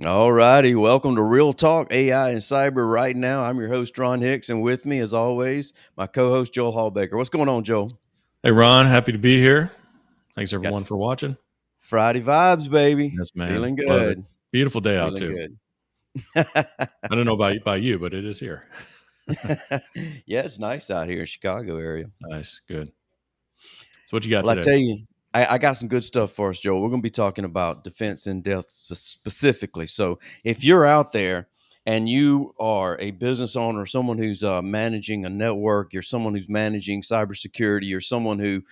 All righty. Welcome to Real Talk AI and Cyber right now. I'm your host, Ron Hicks, and with me, as always, my co host, Joel Hawbaker. What's going on, Joel? Hey, Ron, happy to be here. Thanks Got everyone the for watching. Friday vibes, baby. Yes, man. Feeling Love it. good. Beautiful day out Feeling too. good. I don't know about you, but it is here. Yeah, it's nice out here in Chicago area. Nice. Good. So what you got Well, I today? tell you, I got some good stuff for us, Joel. We're going to be talking about defense in depth specifically. So if you're out there and you are a business owner, someone who's managing a network, you're someone who's managing cybersecurity, you're someone who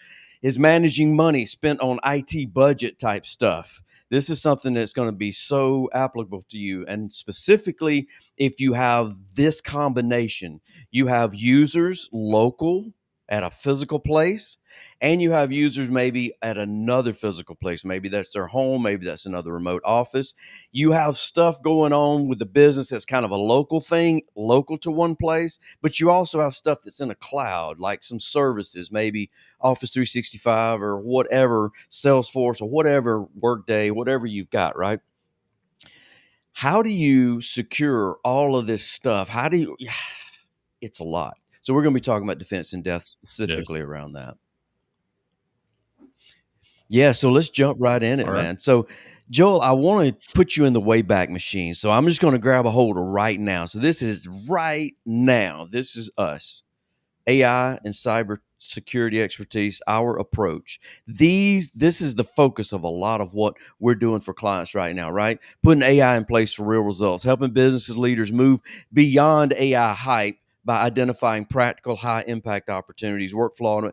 is managing money spent on IT budget type stuff. This is something that's going to be so applicable to you. And specifically, if you have this combination, you have users local at a physical place, and you have users maybe at another physical place. Maybe that's their home, maybe that's another remote office. You have stuff going on with the business that's kind of a local thing, local to one place, but you also have stuff that's in a cloud, like some services, maybe Office 365 or whatever, Salesforce or whatever, Workday, whatever you've got, right? How do you secure all of this stuff? How do you, it's a lot. So we're going to be talking about defense in depth Yes. specifically around that. Yeah, so let's jump right in it, All right. man. So, Joel, I want to put you in the Wayback Machine. So I'm just going to grab a hold of right now. So this is right now. This is us, AI and cyber security expertise, our approach. This is the focus of a lot of what we're doing for clients right now, right? Putting AI in place for real results, helping businesses leaders move beyond AI hype by identifying practical high impact opportunities, workflow,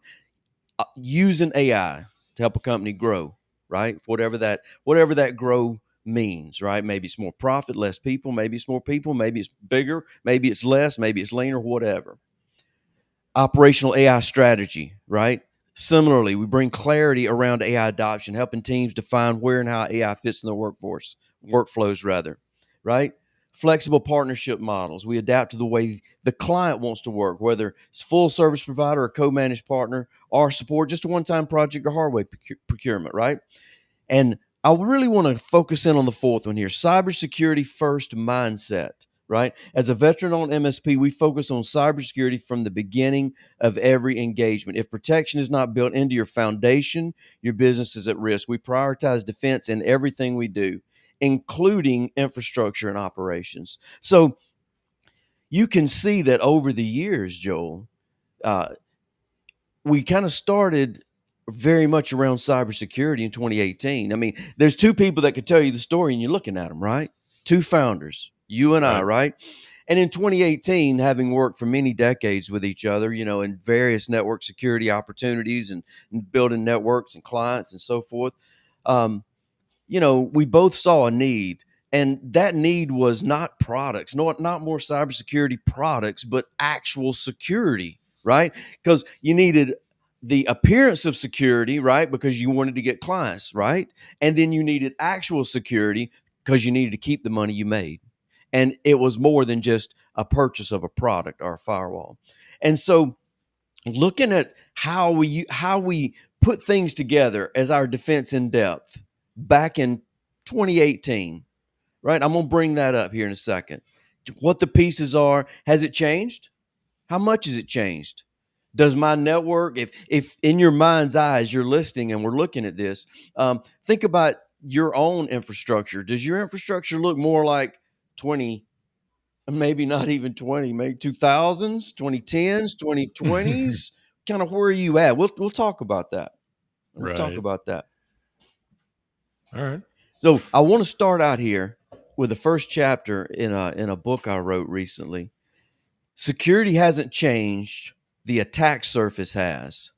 using AI to help a company grow, right? Whatever that grow means, right? Maybe it's more profit, less people, maybe it's more people, maybe it's bigger, maybe it's less, maybe it's leaner, whatever. Operational AI strategy, right? Similarly, we bring clarity around AI adoption, helping teams define where and how AI fits in their workflows rather, right? Flexible partnership models. We adapt to the way the client wants to work, whether it's full service provider or co-managed partner, or support just a one-time project or hardware procurement, right? And I really want to focus in on the fourth one here, cybersecurity first mindset, right? As a veteran on MSP, we focus on cybersecurity from the beginning of every engagement. If protection is not built into your foundation, your business is at risk. We prioritize defense in everything we do, including infrastructure and operations. So you can see that over the years, Joel, uh, we kind of started very much around cybersecurity in 2018. I mean, there's two people that could tell you the story, and you're looking at them, right? Two founders, you and I, Right. right? And in 2018, having worked for many decades with each other, in various network security opportunities and building networks and clients and so forth, um, we both saw a need. And that need was not products, not more cybersecurity products, but actual security, right? Because you needed the appearance of security, right? Because you wanted to get clients, right? And then you needed actual security because you needed to keep the money you made. And it was more than just a purchase of a product or a firewall. And so looking at how we put things together as our defense in depth back in 2018, right? I'm going to bring that up here in a second. What the pieces are, has it changed? How much has it changed? Does my network, if in your mind's eyes you're listening and we're looking at this, think about your own infrastructure. Does your infrastructure look more like 20, maybe not even 20, maybe 2000s, 2010s, 2020s? Kind of where are you at? We'll talk about that. We'll talk Right. about that. All right. So I want to start out here with the first chapter in a book I wrote recently. Security hasn't changed, the attack surface has.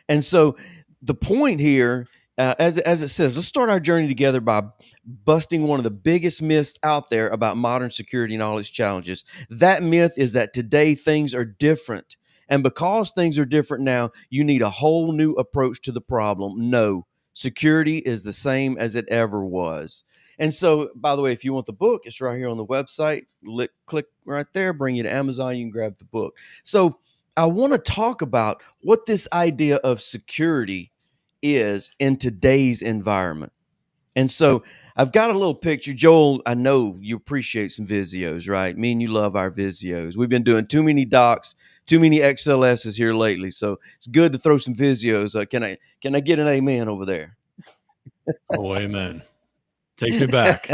And so the point here, as it says, let's start our journey together by busting one of the biggest myths out there about modern security knowledge challenges. That myth is that today things are different. And because things are different now, you need a whole new approach to the problem. No, security is the same as it ever was. And so, by the way, if you want the book, it's right here on the website. Click right there, bring you to Amazon. You can grab the book. So, I want to talk about what this idea of security is in today's environment. And so I've got a little picture. Joel, I know you appreciate some Visios, right? Me and you love our Visios. We've been doing too many docs, too many XLSs here lately, so it's good to throw some Visios. Can I get an amen over there? Oh, amen. Takes me back.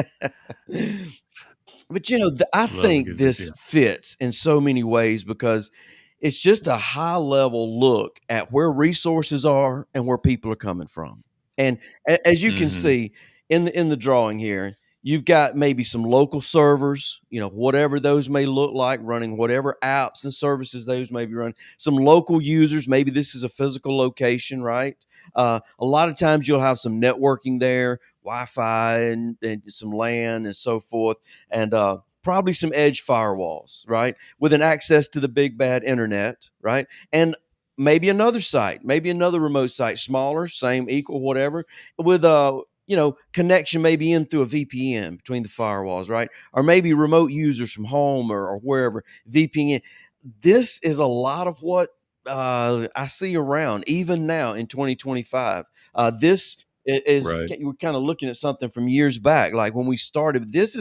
But I Love a think good this video. fits in so many ways because it's just a high level look at where resources are and where people are coming from. And as you can Hmm. see in the drawing here, you've got maybe some local servers, whatever those may look like, running whatever apps and services those may be running. Some local users, maybe this is a physical location, right? A lot of times you'll have some networking there, Wi-Fi and some LAN and so forth, and probably some edge firewalls, right, with an access to the big bad internet, right, and maybe another site, maybe another remote site, smaller, same, equal, whatever, with a connection maybe in through a VPN between the firewalls, right, or maybe remote users from home or wherever VPN. This is a lot of what I see around even now in 2025. This is Right. we're kind of looking at something from years back, like when we started. This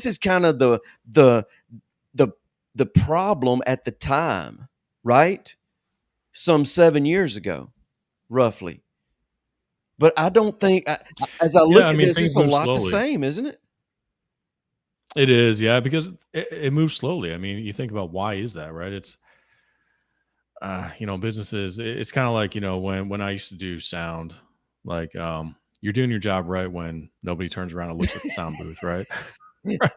is kind of the the the problem at the time, right? Some 7 years ago, roughly. But I don't think, as I Yeah, look I at mean, this, things it's a move lot the slowly. same, isn't it? It is, yeah, because it moves slowly. I mean, you think about why is that, right? It's businesses. It's kind of like when I used to do sound, like you're doing your job right when nobody turns around and looks at the sound booth, right? Right.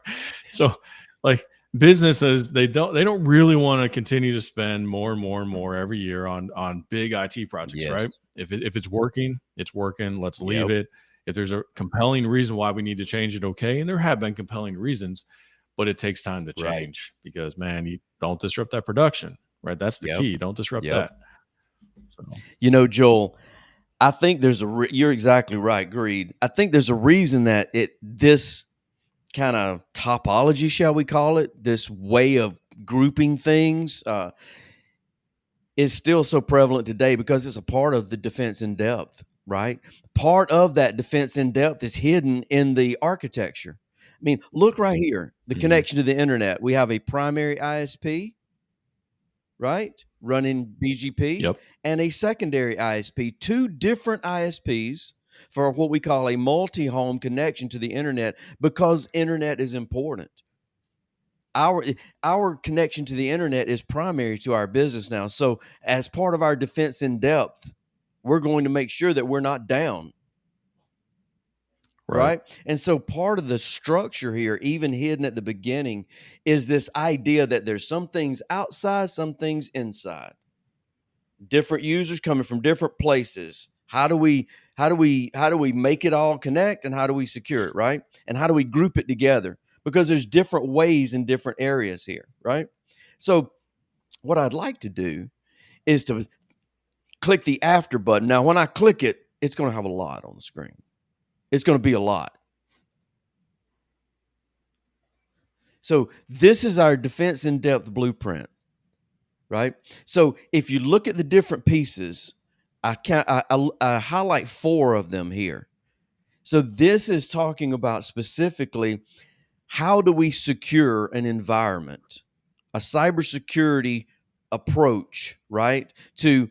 So, like businesses, they don't really want to continue to spend more and more and more every year on big IT projects, right? Yes. If it's working, it's working. Let's leave Yep. it. If there's a compelling reason why we need to change it, okay. And there have been compelling reasons, but it takes time to Right. change because man, you don't disrupt that production, right? That's the Yep. key. Don't disrupt Yep. that. So, Joel, I think you're exactly right, Greed. I think there's a reason that this kind of topology, shall we call it, this way of grouping things, is still so prevalent today because it's a part of the defense in depth, right? Part of that defense in depth is hidden in the architecture. I mean, look right here, the mhm. connection to the internet. We have a primary ISP, right, running BGP, Yep. and a secondary ISP, two different ISPs for what we call a multi-home connection to the internet because internet is important. Our connection to the internet is primary to our business now. So as part of our defense in depth, we're going to make sure that we're not down, Right. right? And so part of the structure here, even hidden at the beginning, is this idea that there's some things outside, some things inside. Different users coming from different places. How do we make it all connect, and how do we secure it, right? And how do we group it together? Because there's different ways in different areas here, right? So what I'd like to do is to click the after button. Now, when I click it, it's going to have a lot on the screen. It's going to be a lot. So this is our defense in depth blueprint, right? So if you look at the different pieces, I highlight four of them here. So this is talking about specifically how do we secure an environment, a cybersecurity approach, right? To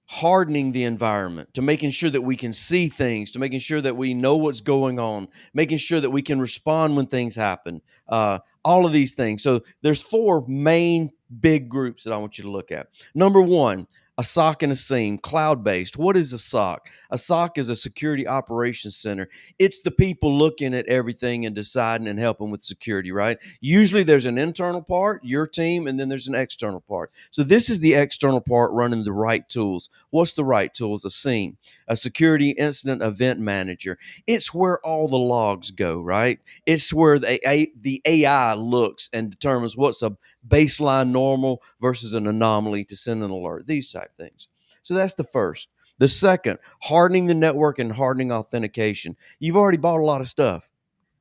hardening the environment, to making sure that we can see things, to making sure that we know what's going on, making sure that we can respond when things happen, all of these things. So there's four main big groups that I want you to look at. Number one, a SOC and a SIEM, cloud-based. What is a SOC? A SOC is a security operations center. It's the people looking at everything and deciding and helping with security, right? Usually there's an internal part, your team, and then there's an external part. So this is the external part running the right tools. What's the right tools? A SIEM, a security incident event manager. It's where all the logs go, right? It's where the AI looks and determines what's a baseline normal versus an anomaly to send an alert, these type things. So that's the first. The second, hardening the network and hardening authentication. You've already bought a lot of stuff.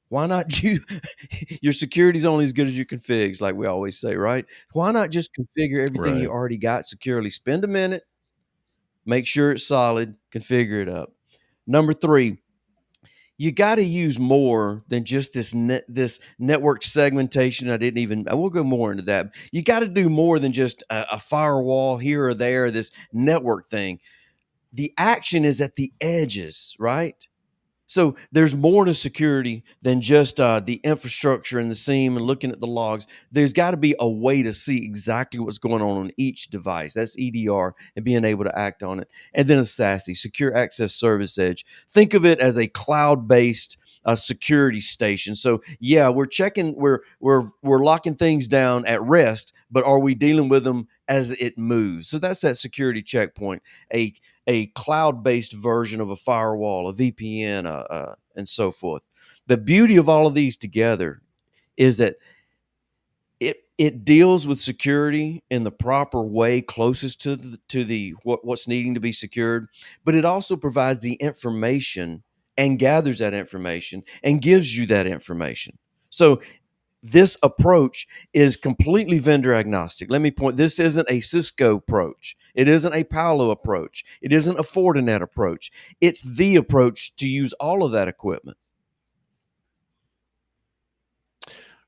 Why not you? Your security's only as good as your configs, like we always say, right? Why not just configure everything you Right. already got securely? Spend a minute, make sure it's solid, configure it up. Number three, you got to use more than just this network segmentation. I will go more into that. You got to do more than just a firewall here or there, this network thing. The action is at the edges, right? So there's more to security than just the infrastructure and the SIEM and looking at the logs. There's got to be a way to see exactly what's going on each device. That's EDR and being able to act on it. And then a SASE, Secure Access Service Edge. Think of it as a cloud-based security station. So yeah, we're checking, we're locking things down at rest, but are we dealing with them as it moves? So that's that security checkpoint. A cloud-based version of a firewall, a VPN, and so forth. The beauty of all of these together is that it deals with security in the proper way, closest to the what's needing to be secured, but it also provides the information and gathers that information and gives you that information. So this approach is completely vendor agnostic. Let me point, this isn't a Cisco approach. It isn't a Palo approach. It isn't a Fortinet approach. It's the approach to use all of that equipment.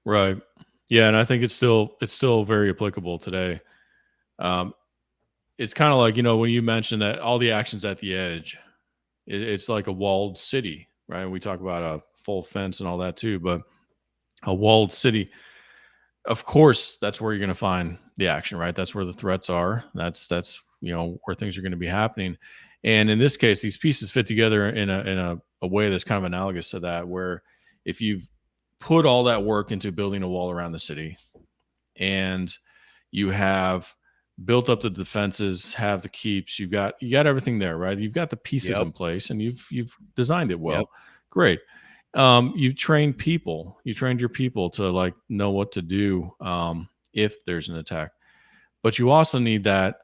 Right. Yeah, and I think it's still very applicable today. Um, it's kind of like, when you mentioned that all the actions at the edge, it's like a walled city, right? We talk about a full fence and all that too, but a walled city, of course, that's where you're going to find the action, right? That's where the threats are. That's where things are going to be happening. And in this case, these pieces fit together in a way that's kind of analogous to that, where if you've put all that work into building a wall around the city, and you have built up the defenses, have the keeps, you got everything there, right? You've got the pieces Yep. in place, and you've designed it Yep. well. Great. You've trained people. You trained your people to like know what to do if there's an attack. But you also need that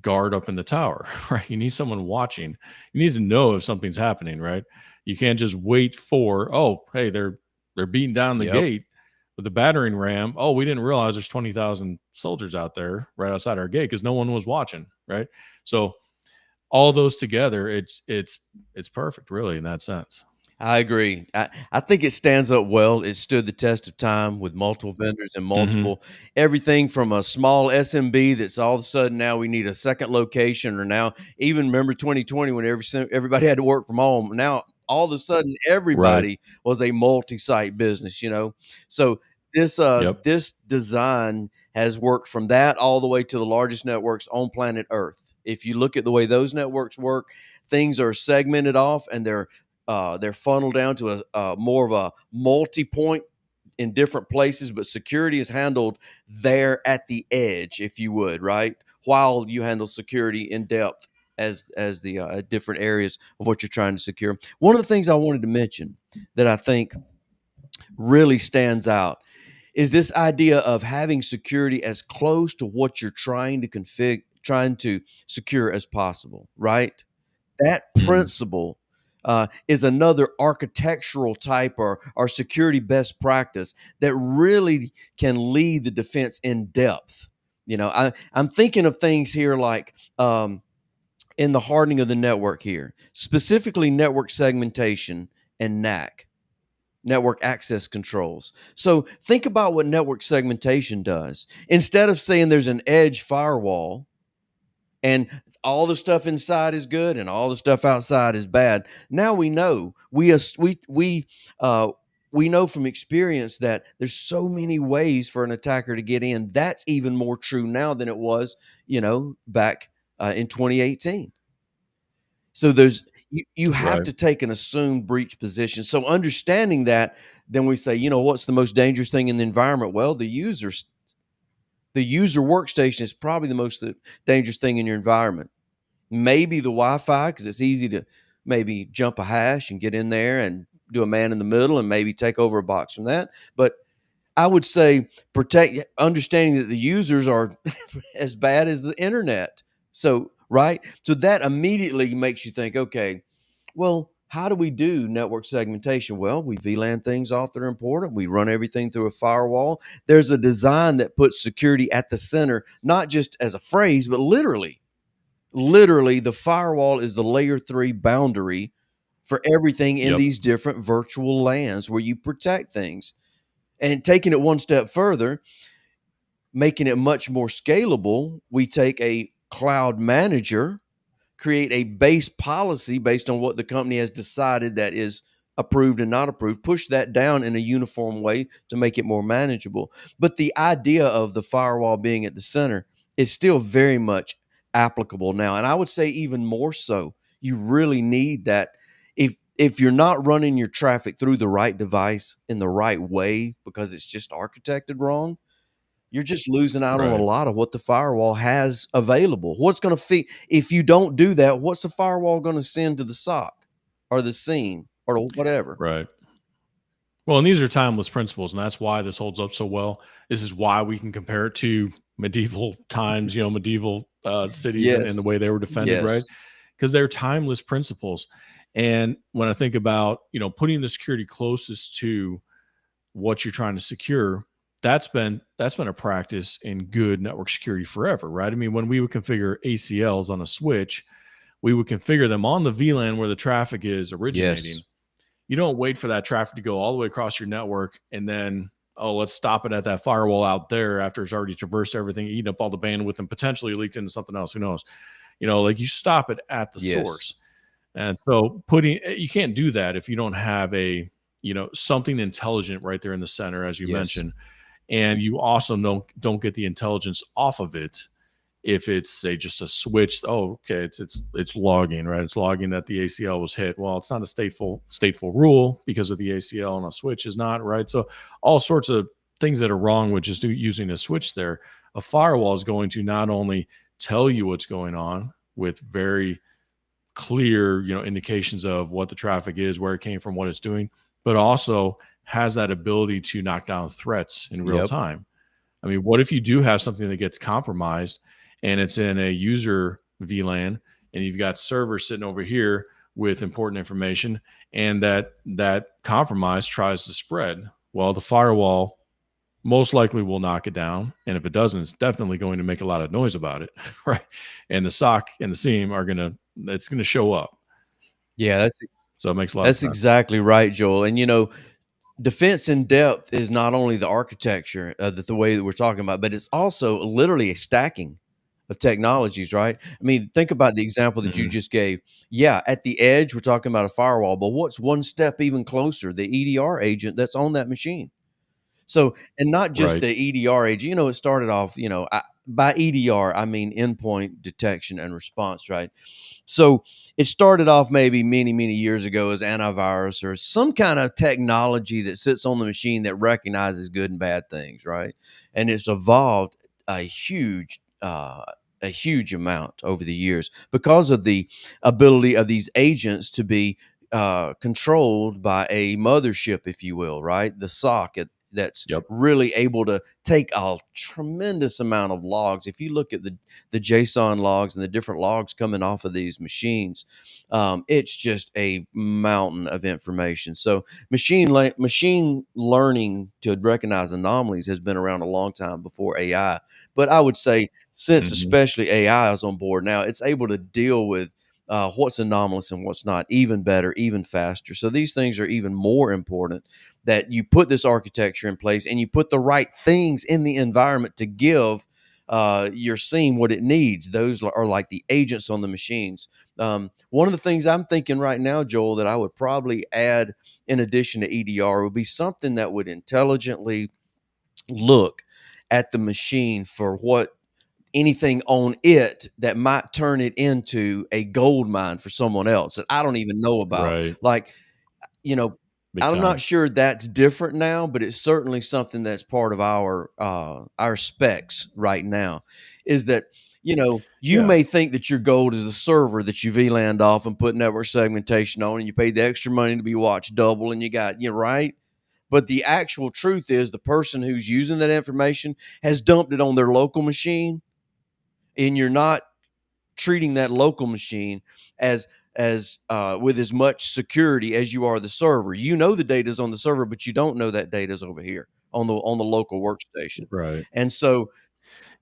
guard up in the tower, right? You need someone watching. You need to know if something's happening, right? You can't just wait for, oh, hey, they're beating down the Yep. gate with the battering ram. Oh, we didn't realize there's 20,000 soldiers out there right outside our gate because no one was watching, right? So all those together, it's perfect, really, in that sense. I agree. I think it stands up well. It stood the test of time with multiple vendors and Hmm. multiple everything from a small SMB that's all of a sudden now we need a second location, or now even remember 2020 when everybody had to work from home. Now all of a sudden Right. everybody was a multi-site business. So Yep. this design has worked from that all the way to the largest networks on planet Earth. If you look at the way those networks work, things are segmented off and they're funneled down to a more of a multi-point in different places, but security is handled there at the edge, if you would, right? While you handle security in depth as the different areas of what you're trying to secure. One of the things I wanted to mention that I think really stands out is this idea of having security as close to what you're trying to secure as possible, right? That Mm. principle is another architectural type or security best practice that really can lead the defense in depth. I'm thinking of things here like in the hardening of the network here, specifically network segmentation and NAC, network access controls. So think about what network segmentation does. Instead of saying there's an edge firewall, and all the stuff inside is good and all the stuff outside is bad. Now we know we know from experience that there's so many ways for an attacker to get in. That's even more true now than it was, back in 2018. So you have Right. to take an assumed breach position. So understanding that, then we say, what's the most dangerous thing in the environment? Well, the user workstation is probably the most dangerous thing in your environment. Maybe the Wi-Fi, because it's easy to maybe jump a hash and get in there and do a man in the middle and maybe take over a box from that. But I would say understanding that the users are as bad as the internet. So, right? So that immediately makes you think, okay, well, how do we do network segmentation? Well, we VLAN things off that are important. We run everything through a firewall. There's a design that puts security at the center, not just as a phrase, but literally. Literally, the firewall is the layer 3 boundary for everything in Yep. these different virtual lands where you protect things. And taking it one step further, making it much more scalable, we take a cloud manager, create a base policy based on what the company has decided that is approved and not approved, push that down in a uniform way to make it more manageable. But the idea of the firewall being at the center is still very much applicable now. And I would say even more so. You really need that. If you're not running your traffic through the right device in the right way because it's just architected wrong, you're just losing out on a Right. lot of what the firewall has available. What's gonna feed if you don't do that, what's the firewall gonna send to the SOC or the scene or whatever? Right. Well, and these are timeless principles, and that's why this holds up so well. This is why we can compare it to medieval times, medieval cities and the Yes. way they were defended, right? Yes. Because they're timeless principles. And when I think about, putting the security closest to what you're trying to secure, that's been a practice in good network security forever, right? I mean, when we would configure ACLs on a switch, we would configure them on the VLAN where the traffic is Yes. originating. You don't wait for that traffic to go all the way across your network and then, oh, let's stop it at that firewall out there after it's already traversed everything, eaten up all the bandwidth and potentially leaked into something else. Who knows? Like you stop it at the Yes. source. And so you can't do that if you don't have something intelligent right there in the center, as you Yes. mentioned. And you also don't get the intelligence off of it if it's say just a switch. Oh, okay, it's logging, right? It's logging that the ACL was hit. Well, it's not a stateful rule because of the ACL, and a switch is not, right. So all sorts of things that are wrong with just using a switch there. A firewall is going to not only tell you what's going on with very clear, indications of what the traffic is, where it came from, what it's doing, but also has that ability to knock down threats in real Yep. time. I mean, what if you do have something that gets compromised and it's in a user VLAN and you've got servers sitting over here with important information and that compromise tries to spread? Well, the firewall most likely will knock it down. And if it doesn't, it's definitely going to make a lot of noise about it. Right. And the SOC and the SIEM it's going to show up. Yeah, So it makes a lot of that's sense. exactly right, Joel. And defense in depth is not only the architecture, the way that we're talking about, but it's also literally a stacking of technologies, right? I mean, think about the example that you Mhm. just gave. Yeah, at the edge, we're talking about a firewall, but what's one step even closer? The EDR agent that's on that machine. So, and not just Right. the EDR agent, it started off, by EDR, I mean endpoint detection and response, right? So it started off maybe many, many years ago as antivirus or some kind of technology that sits on the machine that recognizes good and bad things, right? And it's evolved a huge, a huge amount over the years because of the ability of these agents to be controlled by a mothership, if you will, right? The socket that's Yep. really able to take a tremendous amount of logs. If you look at the JSON logs and the different logs coming off of these machines, it's just a mountain of information. So machine learning to recognize anomalies has been around a long time before AI. But I would say since Mhm. especially AI is on board now, it's able to deal with what's anomalous and what's not even better, even faster. So these things are even more important that you put this architecture in place and you put the right things in the environment to give your scene what it needs. Those are like the agents on the machines. One of the things I'm thinking right now, Joel, that I would probably add in addition to EDR would be something that would intelligently look at the machine for what anything on it that might turn it into a gold mine for someone else that I don't even know about. Right. Like, you know, Big I'm not time. sure that's different now, but it's certainly something that's part of our specs right now. Is that you Yeah. may think that your gold is the server that you VLANed off and put network segmentation on, and you paid the extra money to be watched double, and you got right. But the actual truth is, the person who's using that information has dumped it on their local machine, and you're not treating that local machine as with as much security as you are the server. You know the data's on the server, but you don't know that data's over here on the local workstation. Right. And so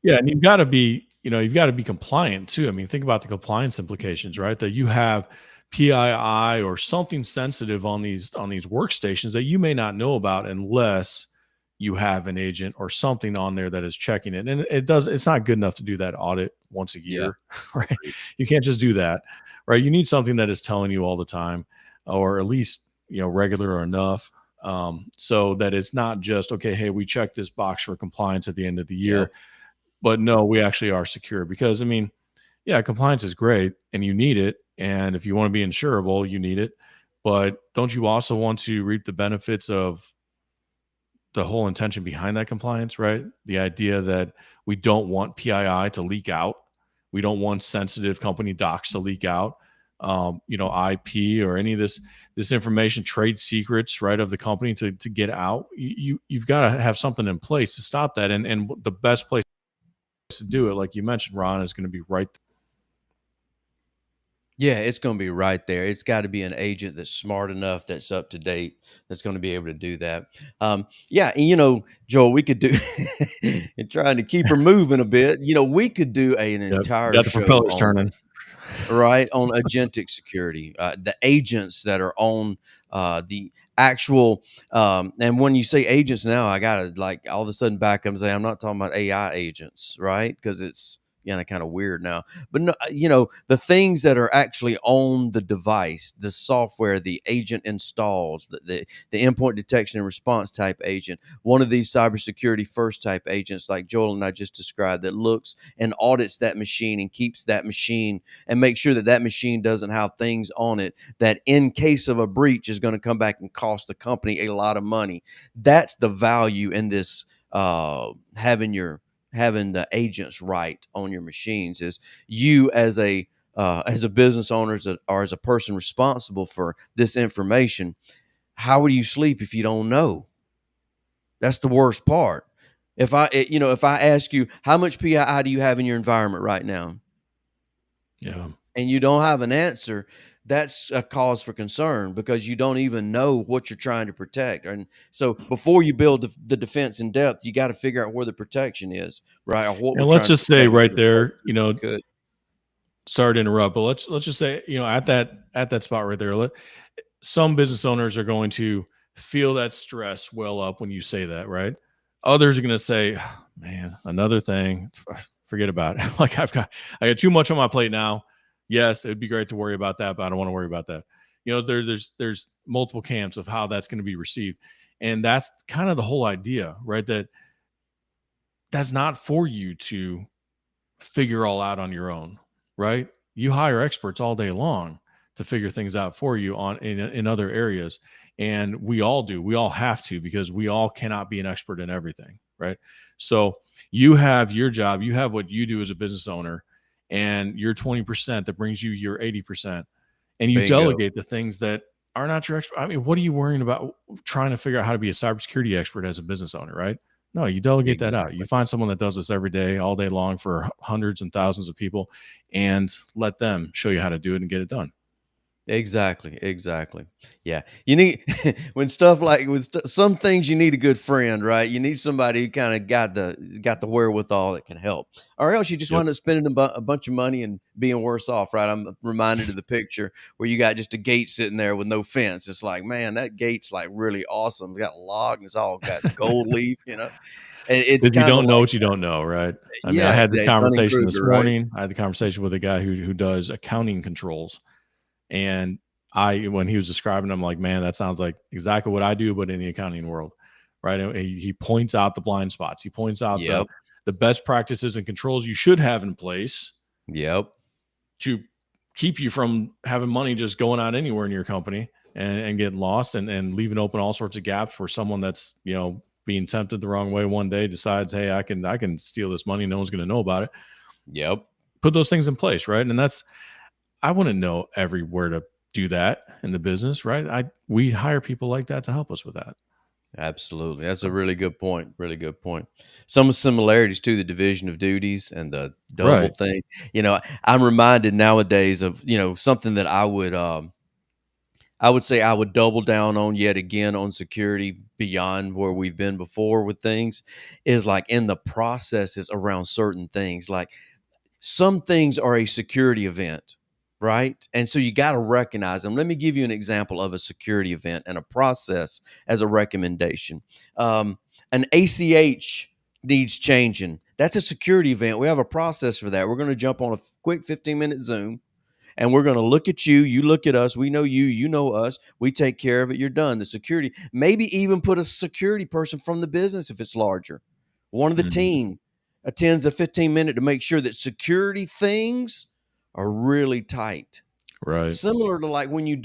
Yeah, and you've got to be compliant too. I mean, think about the compliance implications, right? That you have PII or something sensitive on these workstations that you may not know about unless you have an agent or something on there that is checking it. And it's not good enough to do that audit once a Yeah. year, right? Agreed. You can't just do that, right? You need something that is telling you all the time, or at least, regular or enough. So that it's not just, okay, hey, we checked this box for compliance at the end of the Yep. year, but no, we actually are secure. Because I mean, yeah, compliance is great and you need it. And if you want to be insurable, you need it. But don't you also want to reap the benefits of the whole intention behind that compliance, right? The idea that we don't want PII to leak out. We don't want sensitive company docs to leak out. IP or any of this information, trade secrets, right, of the company to get out. You've got to have something in place to stop that. And the best place to do it, like you mentioned, Ron, is going to be right. Yeah, it's going to be right there. It's got to be an agent that's smart enough, that's up to date, that's going to be able to do that. Yeah, and Joel, we could do and trying to keep her moving a bit. We could do an Yep, entire got the show propellers on turning. right on agentic security, the agents that are on the actual. And when you say agents now, I gotta like all of a sudden back up and say I'm not talking about AI agents, right? Because it's kind of weird now. But no, the things that are actually on the device, the software, the agent installed, the endpoint detection and response type agent, one of these cybersecurity first type agents like Joel and I just described, that looks and audits that machine and keeps that machine and make sure that that machine doesn't have things on it that in case of a breach is going to come back and cost the company a lot of money. That's the value in this, having the agents right on your machines, is you as a business owner, or as a person responsible for this information. How would you sleep if you don't know? That's the worst part. If I ask you how much PII do you have in your environment right now, Yeah. and you don't have an answer, that's a cause for concern, because you don't even know what you're trying to protect. And so before you build the defense in depth, you got to figure out where the protection is, right? Or what we're And let's trying to just say protect right as there, soon as we could. sorry to interrupt, but let's just say, at that spot right there, some business owners are going to feel that stress well up when you say that, right? Others are going to say, "Ah, man, another thing, forget about it." Like I got too much on my plate now. Yes, it'd be great to worry about that, but I don't want to worry about that. There's multiple camps of how that's going to be received, and that's kind of the whole idea, right? That's not for you to figure all out on your own, right? You hire experts all day long to figure things out for you in other areas, and we all do. We all have to, because we all cannot be an expert in everything, right? So you have your job, you have what you do as a business owner, and your 20% that brings you your 80%, and you Bingo. delegate the things that are not your expert. I mean, what are you worrying about trying to figure out how to be a cybersecurity expert as a business owner, right? No, you delegate that out. You Exactly. find someone that does this every day, all day long for hundreds and thousands of people, and let them show you how to do it and get it done. Exactly, exactly. Yeah, you need when stuff like some things, you need a good friend, right? You need somebody who kind of got the wherewithal that can help, or else you just Yep. wind up spending a bunch of money and being worse off, right? I'm reminded of the picture where you got just a gate sitting there with no fence. It's like, man, that gate's like really awesome. It's got a lock, and it's all got gold leaf, and it's If you kind of don't know like, what you don't know, right? I mean, I yeah, had this Dunning conversation this Kruger, right? morning. I had the conversation with a guy who does accounting controls, and when he was describing, I'm like, man, that sounds like exactly what I do, but in the accounting world, right? And he points out the blind spots. He points out the Yep, the best practices and controls you should have in place yep, to keep you from having money just going out anywhere in your company and getting lost, and leaving open all sorts of gaps where someone that's being tempted the wrong way one day decides, hey, I can steal this money, no one's going to know about it. yep. Put those things in place, right? And that's, I want to know everywhere to do that in the business, right? We hire people like that to help us with that. Absolutely. That's a So, really good point. Really good point. Some similarities to the division of duties and the double right. thing. I'm reminded nowadays of, something that I would say I would double down on yet again on security beyond where we've been before with things, is like in the processes around certain things. Like some things are a security event, right? And so you got to recognize them. Let me give you an example of a security event and a process as a recommendation. Um, an ACH needs changing. That's a security event. We have a process for that. We're going to jump on a quick 15-minute Zoom, and we're going to look at you. You look at us. We know you. You know us. We take care of it. You're done. The security, maybe even put a security person from the business if it's larger. One of the Mhm. team attends the 15-minute to make sure that security things are really tight. Right. Similar to like um, when you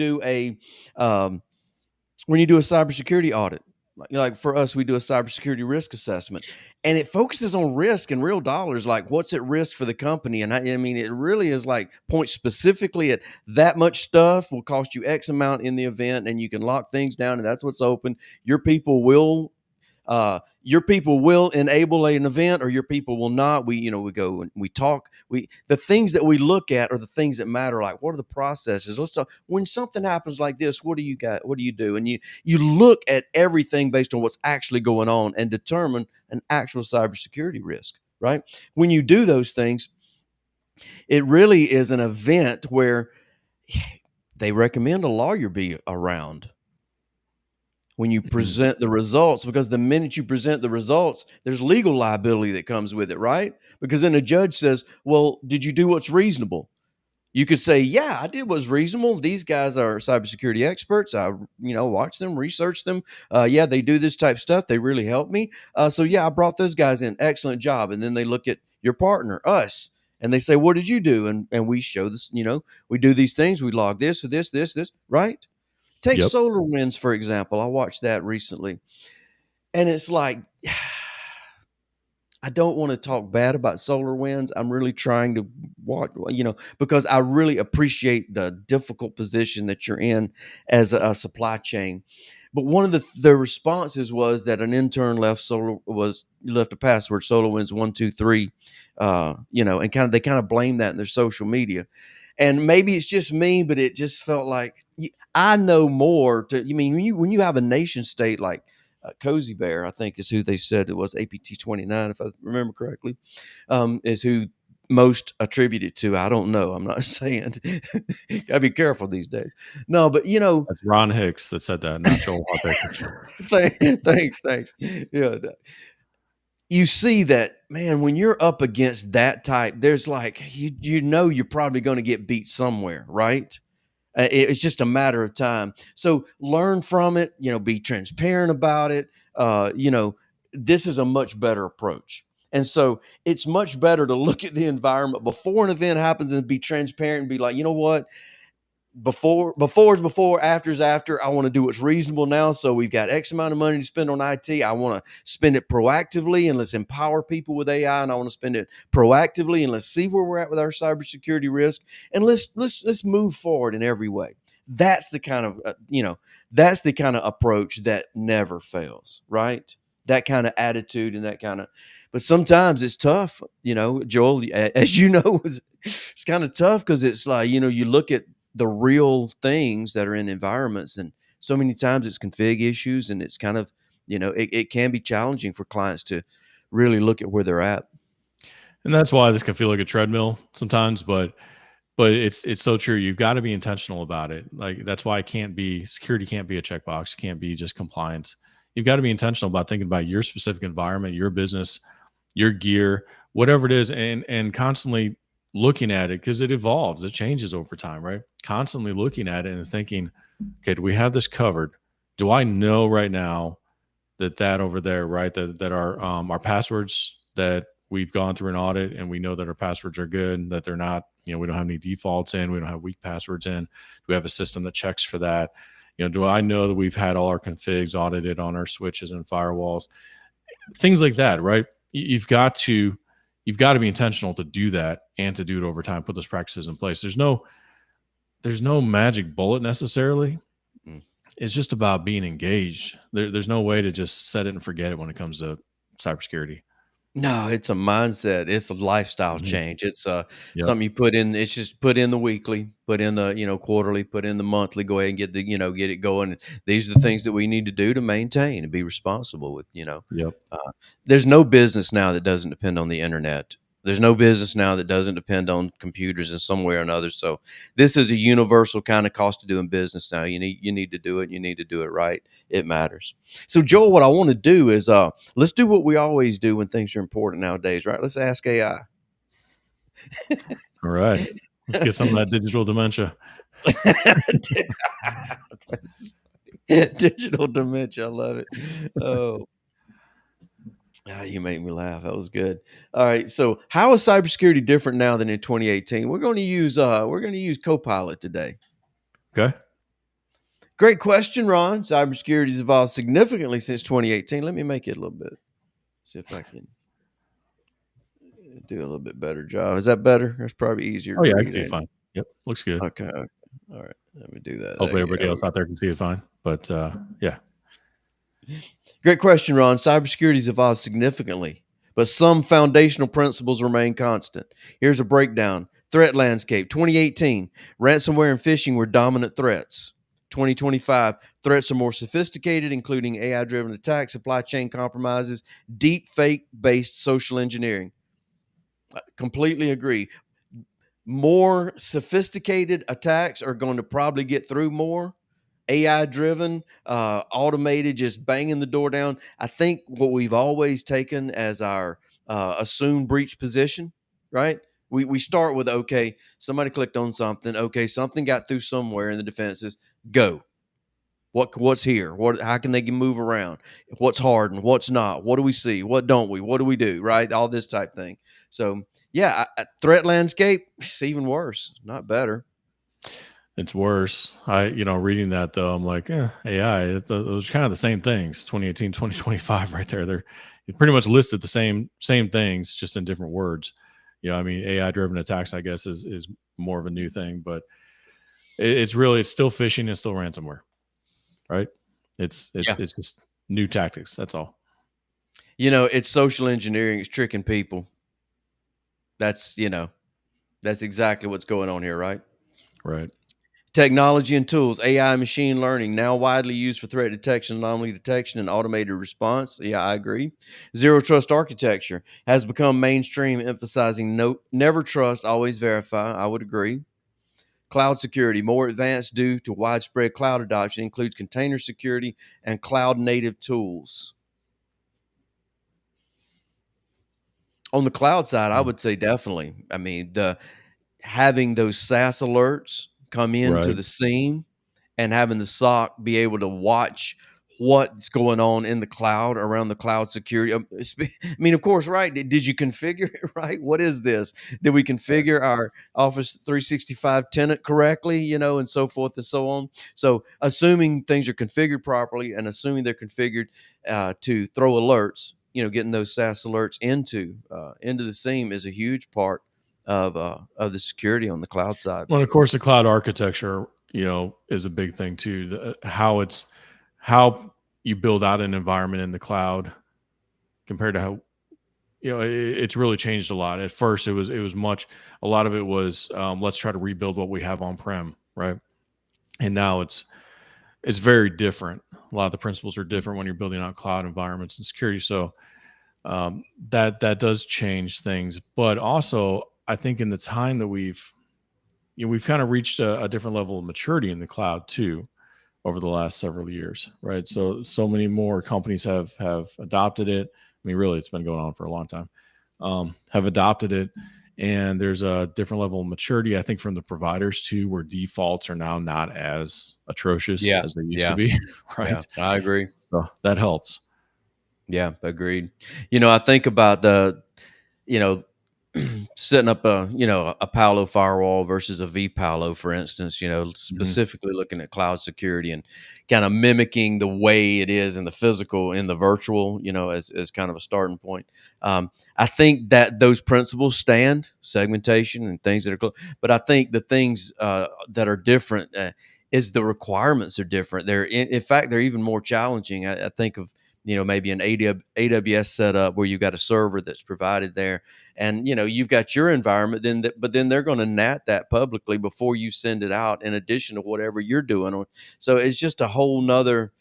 do a cybersecurity audit. Like for us, we do a cybersecurity risk assessment, and it focuses on risk and real dollars, like what's at risk for the company. And I mean, it really is like points specifically at that much stuff will cost you X amount in the event, and you can lock things down, and that's what's open. Your people will your people will enable an event, or your people will not. We go and we talk. The things that we look at are the things that matter. Like, what are the processes? Let's talk. When something happens like this, what do you got? What do you do? And you look at everything based on what's actually going on and determine an actual cybersecurity risk. Right? When you do those things, it really is an event where they recommend a lawyer be around when you Mhm. present the results, because the minute you present the results, there's legal liability that comes with it, right? Because then a judge says, well, did you do what's reasonable? You could say, yeah, I did what's reasonable. These guys are cybersecurity experts. I watch them, research them. Yeah, they do this type of stuff. They really help me. So yeah, I brought those guys in. Excellent job. And then they look at your partner, us, and they say, what did you do? And we show this, we do these things. We log this for this, right? Take Yep. Solar Winds, for example. I watched that recently. And it's like, I don't want to talk bad about Solar Winds. I'm really trying to watch, because I really appreciate the difficult position that you're in as a supply chain. But one of the responses was that an intern left a password, SolarWinds 123, and they kind of blame that in their social media. And maybe it's just me, but it just felt like I know more. Mean, when you have a nation state like Cozy Bear, I think is who they said it was, APT 29, if I remember correctly, is who most attributed to. I don't know. I'm not saying. Gotta be careful these days. No, but That's Ron Hicks that said that, not Joel Hawbaker. thanks. Yeah, you see that, man, when you're up against that type, there's like you're probably going to get beat somewhere, right? It's just a matter of time. So learn from it, be transparent about it. This is a much better approach. And so it's much better to look at the environment before an event happens and be transparent and be like, you know what? Before is before, after is after. I want to do what's reasonable now. So we've got X amount of money to spend on IT. I want to spend it proactively, and let's empower people with AI. And I want to spend it proactively, and let's see where we're at with our cybersecurity risk, and let's move forward in every way. That's the kind of that's the kind of approach that never fails, right? That kind of attitude and that kind of. But sometimes it's tough, Joel, as you know, it's kind of tough because it's like you look at the real things that are in environments, and so many times it's config issues, and it's kind of it can be challenging for clients to really look at where they're at. And that's why this can feel like a treadmill sometimes, but it's so true. You've got to be intentional about it. Like that's why it can't be security can't be a checkbox, can't be just compliance. You've got to be intentional about thinking about your specific environment, your business, your gear, whatever it is, and constantly looking at it because it evolves, it changes over time, right? Constantly looking at it and thinking, okay, do we have this covered? Do I know right now that over there, right, that our passwords that we've gone through an audit and we know that our passwords are good, that they're not, we don't have any defaults in, we don't have weak passwords in. Do we have a system that checks for that? Do I know that we've had all our configs audited on our switches and firewalls? Things like that, right? You've got to be intentional to do that and to do it over time, put those practices in place. There's no magic bullet necessarily. Mm. It's just about being engaged. There's no way to just set it and forget it when it comes to cybersecurity. No, it's a mindset. It's a lifestyle Mhm. change. It's Yep. something you put in. It's just put in the weekly, put in the quarterly, put in the monthly. Go ahead and get the get it going. These are the things that we need to do to maintain and be responsible with. Yep. There's no business now that doesn't depend on the internet. There's no business now that doesn't depend on computers in some way or another. So this is a universal kind of cost of doing business now. You need to do it. You need to do it right. It matters. So Joel, what I want to do is let's do what we always do when things are important nowadays, right? Let's ask AI. All right. Let's get some of that digital dementia. Digital dementia. I love it. Oh, you make me laugh. That was good. All right. So, how is cybersecurity different now than in 2018? We're going to use Copilot today. Okay. Great question, Ron. Cybersecurity has evolved significantly since 2018. Let me make it a little bit. See if I can do a little bit better job. Is that better? That's probably easier to Oh, yeah, I can read. see it Ain't fine. Yep, looks good. it? Okay. Okay. All right. Let me do that. Hopefully There everybody you else go. out there can see it fine. But, yeah. Great question, Ron. Cybersecurity has evolved significantly, but some foundational principles remain constant. Here's a breakdown. Threat landscape 2018, ransomware and phishing were dominant threats. 2025, threats are more sophisticated, including AI driven attacks, supply chain compromises, deep fake based social engineering. Completely agree. More sophisticated attacks are going to probably get through more. AI driven, automated, just banging the door down. I think what we've always taken as our assumed breach position, right? We start with, okay, somebody clicked on something. Okay, something got through somewhere in the defenses. Go. What's here? How can they move around? What's hard and what's not? What do we see? What don't we? What do we do? Right? All this type thing. So yeah, threat landscape, it's even worse, not better. It's worse. Reading that though, I'm like, AI, those are kind of the same things. 2018, 2025, right there. They're it pretty much listed the same things, just in different words. I mean, AI driven attacks, I guess, is more of a new thing, but it's still phishing and still ransomware, right? It's Yeah. it's it's just new tactics. That's all. It's social engineering. It's tricking people. That's exactly what's going on here, right? Right. Technology and tools, AI and machine learning, now widely used for threat detection, anomaly detection, and automated response. Yeah, I agree. Zero trust architecture has become mainstream, emphasizing never trust, always verify. I would agree. Cloud security, more advanced due to widespread cloud adoption, includes container security and cloud native tools. On the cloud side, I Mm. would say definitely. I mean, the having those SaaS alerts come into Right. the scene and having the SOC be able to watch what's going on in the cloud around the cloud security. I mean, of course, right? Did you configure it right? What is this? Did we Right. configure our Office 365 tenant correctly, and so forth and so on? So, assuming things are configured properly and assuming they're configured to throw alerts, getting those SaaS alerts into the SIEM is a huge part of the security on the cloud side. Well, of course, the cloud architecture, is a big thing too. How you build out an environment in the cloud compared to how it's really changed a lot. At first, it was much. A lot of it was let's try to rebuild what we have on prem, right? And now it's very different. A lot of the principles are different when you're building out cloud environments and security. So that does change things. But also, I think in the time that we've kind of reached a different level of maturity in the cloud too over the last several years, right? So many more companies have adopted it. I mean, really, it's been going on for a long time. Have adopted it, and there's a different level of maturity, I think, from the providers too, where defaults are now not as atrocious Yeah, as they used to yeah, be, yeah. right? I agree. So that helps. Yeah, agreed. I think about you know, setting up a Palo firewall versus a vPalo, for instance, Mhm. specifically looking at cloud security and kind of mimicking the way it is in the physical, in the virtual, as kind of a starting point. I think that those principles stand, segmentation and things that are close, but I think the things that are different is the requirements are different. In fact, they're even more challenging. I think of maybe an AWS setup where you've got a server that's provided there, and you've got your environment. But then they're going to nat that publicly before you send it out, in addition to whatever you're doing. So it's just a whole nother.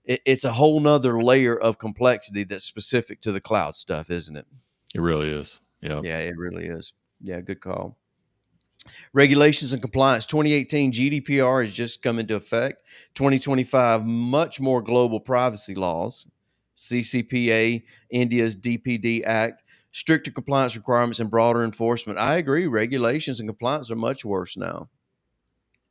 It's a whole nother layer of complexity that's specific to the cloud stuff, isn't it? It really is. Yep. Yeah, it really is. Yeah, good call. Regulations and compliance. 2018 GDPR has just come into effect. 2025, much more global privacy laws. CCPA, India's DPD Act, stricter compliance requirements and broader enforcement. I agree. Regulations and compliance are much worse now.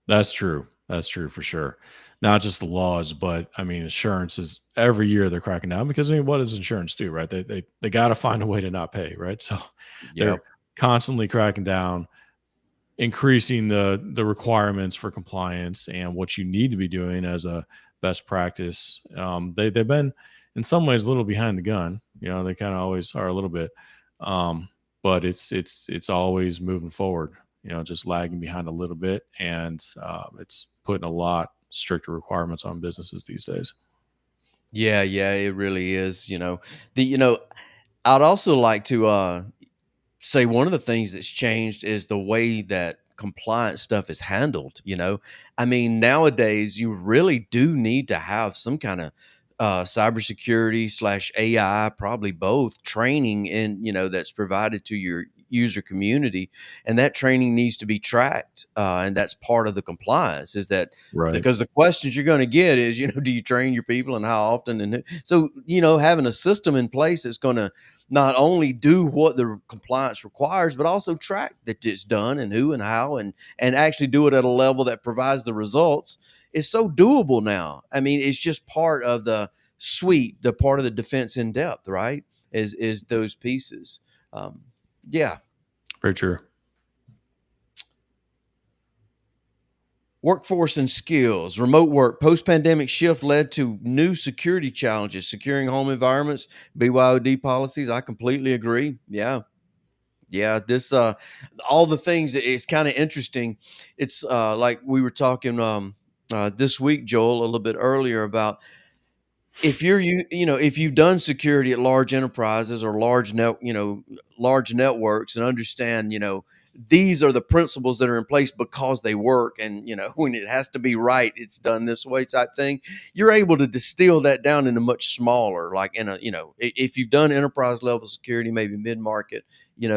That's true. That's true for sure. Not just the laws, but I mean, insurance is every year they're cracking down because I mean, what does insurance do, right? They got to find a way to not pay, right? So they're Yep. constantly cracking down, increasing the requirements for compliance and what you need to be doing as a best practice. They've been in some ways a little behind the gun. You know, they kind of always are a little bit, um, but it's always moving forward. You know, just lagging behind a little bit, and it's putting a lot stricter requirements on businesses these days. Yeah, yeah, it really is. I'd also like to say one of the things that's changed is the way that compliance stuff is handled. I mean, nowadays you really do need to have some kind of cybersecurity slash AI, probably both training in, that's provided to your user community. And that training needs to be tracked. And that's part of the compliance is that Right. because the questions you're going to get is, do you train your people and how often? And so, having a system in place that's going to not only do what the compliance requires, but also track that it's done and who and how and actually do it at a level that provides the results is so doable now. I mean, it's just part of the suite, the part of the defense in depth, right? Is those pieces. Um, yeah. Very true. Workforce and skills, remote work, post pandemic shift led to new security challenges, securing home environments, BYOD policies. I completely agree. Yeah. Yeah, this all the things it's kind of interesting. It's like we were talking this week, Joel, a little bit earlier about if if you've done security at large enterprises or large networks and understand, these are the principles that are in place because they work and when it has to be right, it's done this way type thing. You're able to distill that down into much smaller, like in a, if you've done enterprise level security, maybe mid-market,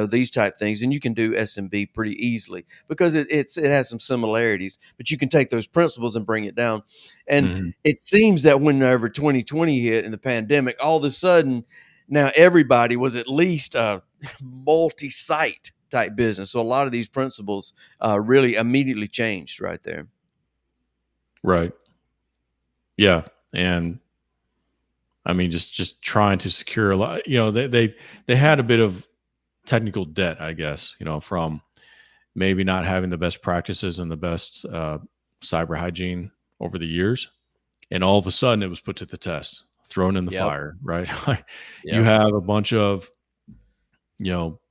these type things, and you can do SMB pretty easily because it has some similarities, but you can take those principles and bring it down. And Mhm. it seems that whenever 2020 hit and the pandemic, all of a sudden now everybody was at least a multi-site type business. So a lot of these principles really immediately changed right there. Right. Yeah. And I mean, just trying to secure a lot. You know, they had a bit of technical debt, I guess. You know, from maybe not having the best practices and the best cyber hygiene over the years, and all of a sudden it was put to the test, thrown in the Yep. fire. Right? Like, you Yep. have a bunch of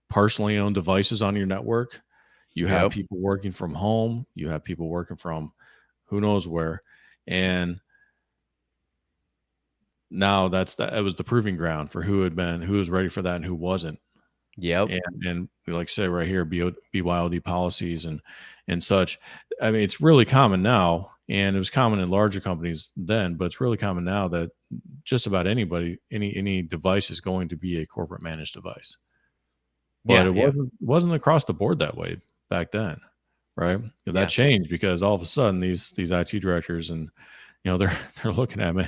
personally owned devices on your network. You have Yep. people working from home. You have people working from who knows where, and now that was the proving ground for who was ready for that and who wasn't. Yep. And we like say right here, BYOD policies and such. I mean, it's really common now, and it was common in larger companies then, but it's really common now that just about any device is going to be a corporate managed device. But Yeah. it Yeah. wasn't across the board that way back then, right? That Yeah. changed because all of a sudden these IT directors and they're they're looking at me.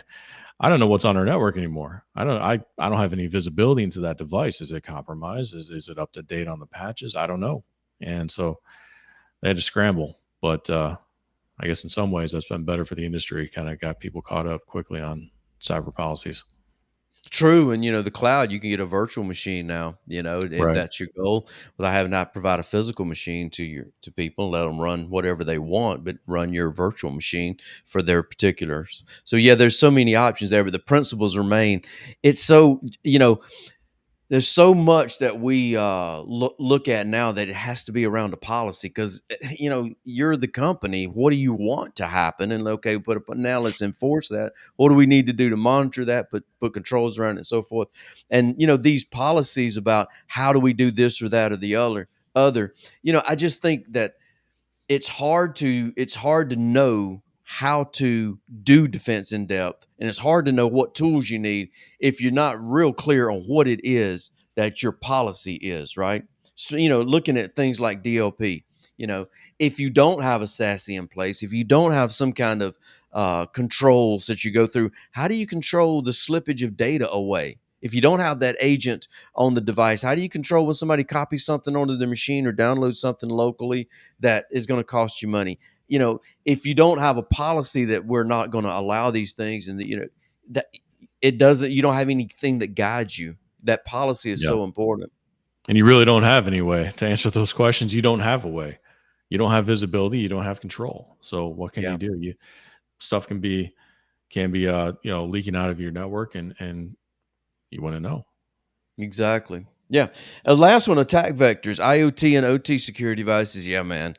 I don't know what's on our network anymore. I don't have any visibility into that device. Is it compromised? Is it up to date on the patches? I don't know. And so they had to scramble. But I guess in some ways that's been better for the industry. Kind of got people caught up quickly on cyber policies. True, and the cloud, you can get a virtual machine now. If Right. that's your goal, without having to provide a physical machine to people, let them run whatever they want, but run your virtual machine for their particulars. So yeah, there's so many options there, but the principles remain. It's so there's so much that we look at now that it has to be around a policy because you're the company. What do you want to happen? And okay, now let's enforce that. What do we need to do to monitor that? Put controls around it and so forth. And these policies about how do we do this or that or the other. I just think that it's hard to know how to do defense in depth, and it's hard to know what tools you need if you're not real clear on what it is that your policy is, right? So, looking at things like DLP, if you don't have a SASE in place, if you don't have some kind of controls that you go through, how do you control the slippage of data away? If you don't have that agent on the device, how do you control when somebody copies something onto the machine or downloads something locally that is going to cost you money? If you don't have a policy that we're not going to allow these things, and that it doesn't, you don't have anything that guides you. That policy is Yeah. so important. And you really don't have any way to answer those questions. You don't have a way. You don't have visibility. You don't have control. So what can you Yeah. do? Stuff can be leaking out of your network, and you want to know. Exactly. Yeah. Last one, attack vectors, IoT and OT security devices. Yeah, man.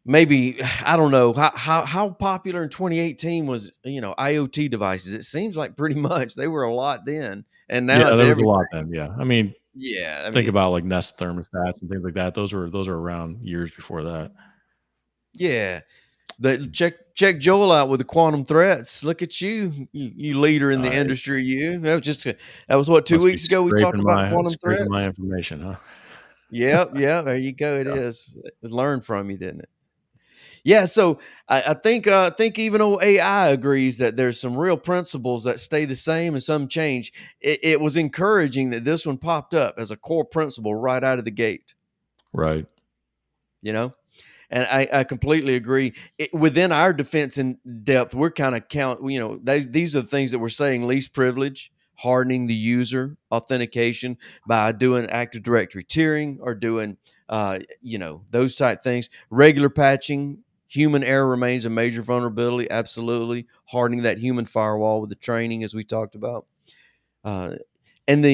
Maybe I don't know how popular in 2018 was IoT devices. It seems like pretty much they were a lot then, and now Yeah, it's there was a everything. lot then. Yeah, I mean, Yeah, I think mean, about like Nest thermostats and things like that. Those are around years before that. yeah. But check Joel out with the quantum threats. Look at you leader in the I industry. That was what, 2 must be weeks ago we talked about quantum scraping my threats. information, huh? Yep, yeah, there you go. It Yeah, is. It learned from you, didn't it? Yeah, so I think even old AI agrees that there's some real principles that stay the same and some change. It was encouraging that this one popped up as a core principle right out of the gate. right. You know, and I completely agree. Within our defense in depth, we're kind of these are the things that we're saying: least privilege, hardening the user, authentication by doing Active Directory tiering or doing those type things. Regular patching. Human error remains a major vulnerability. Absolutely, hardening that human firewall with the training, as we talked about, uh, and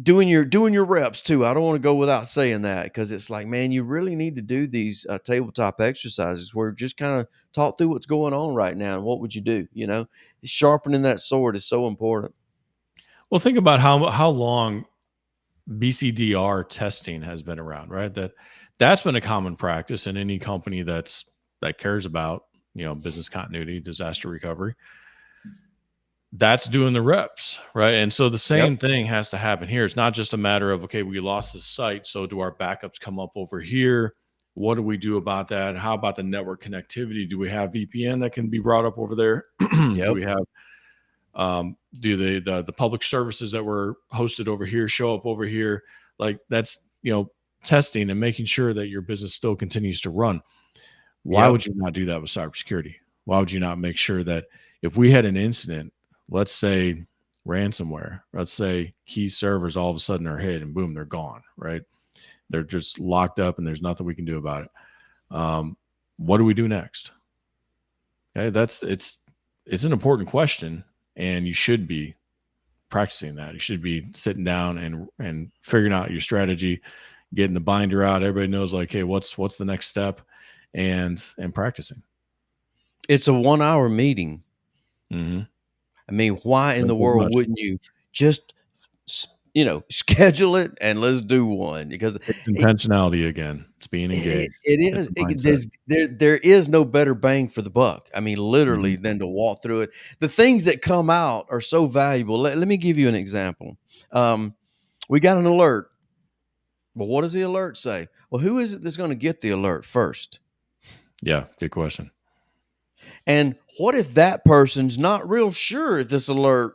doing your reps too. I don't want to go without saying that, because it's like, man, you really need to do these tabletop exercises where just kind of talk through what's going on right now and what would you do. Sharpening that sword is so important. Well, think about how long BCDR testing has been around, right? That's been a common practice in any company that cares about business continuity, disaster recovery. That's doing the reps, right? And so the Yep. same thing has to happen here. It's not just a matter of, okay, we lost the site, so do our backups come up over here? What do we do about that? How about the network connectivity? Do we have VPN that can be brought up over there? Do Yep. we have do the public services that were hosted over here show up over here? Like that's testing and making sure that your business still continues to run. Why Yep. would you not do that with cybersecurity? Why would you not make sure that if we had an incident, let's say ransomware, let's say key servers all of a sudden are hit and boom, they're gone, right? They're just locked up and there's nothing we can do about it. What do we do next? Okay, it's an important question, and you should be practicing that. You should be sitting down and figuring out your strategy, getting the binder out. Everybody knows like, hey, what's the next step, and practicing. It's a 1 hour meeting. Mm-hmm. I mean, why in Don't the take world much. wouldn't you just schedule it and let's do one? Because It's intentionality again. It's being engaged. it It's is a mindset. there is no better bang for the buck. I mean, Mhm. literally, than to walk through it. The things that come out are so valuable. Let me give you an example. We got an alert. Well, what does the alert say? Well, who is it that's going to get the alert first? Yeah, good question. And what if that person's not real sure if this alert,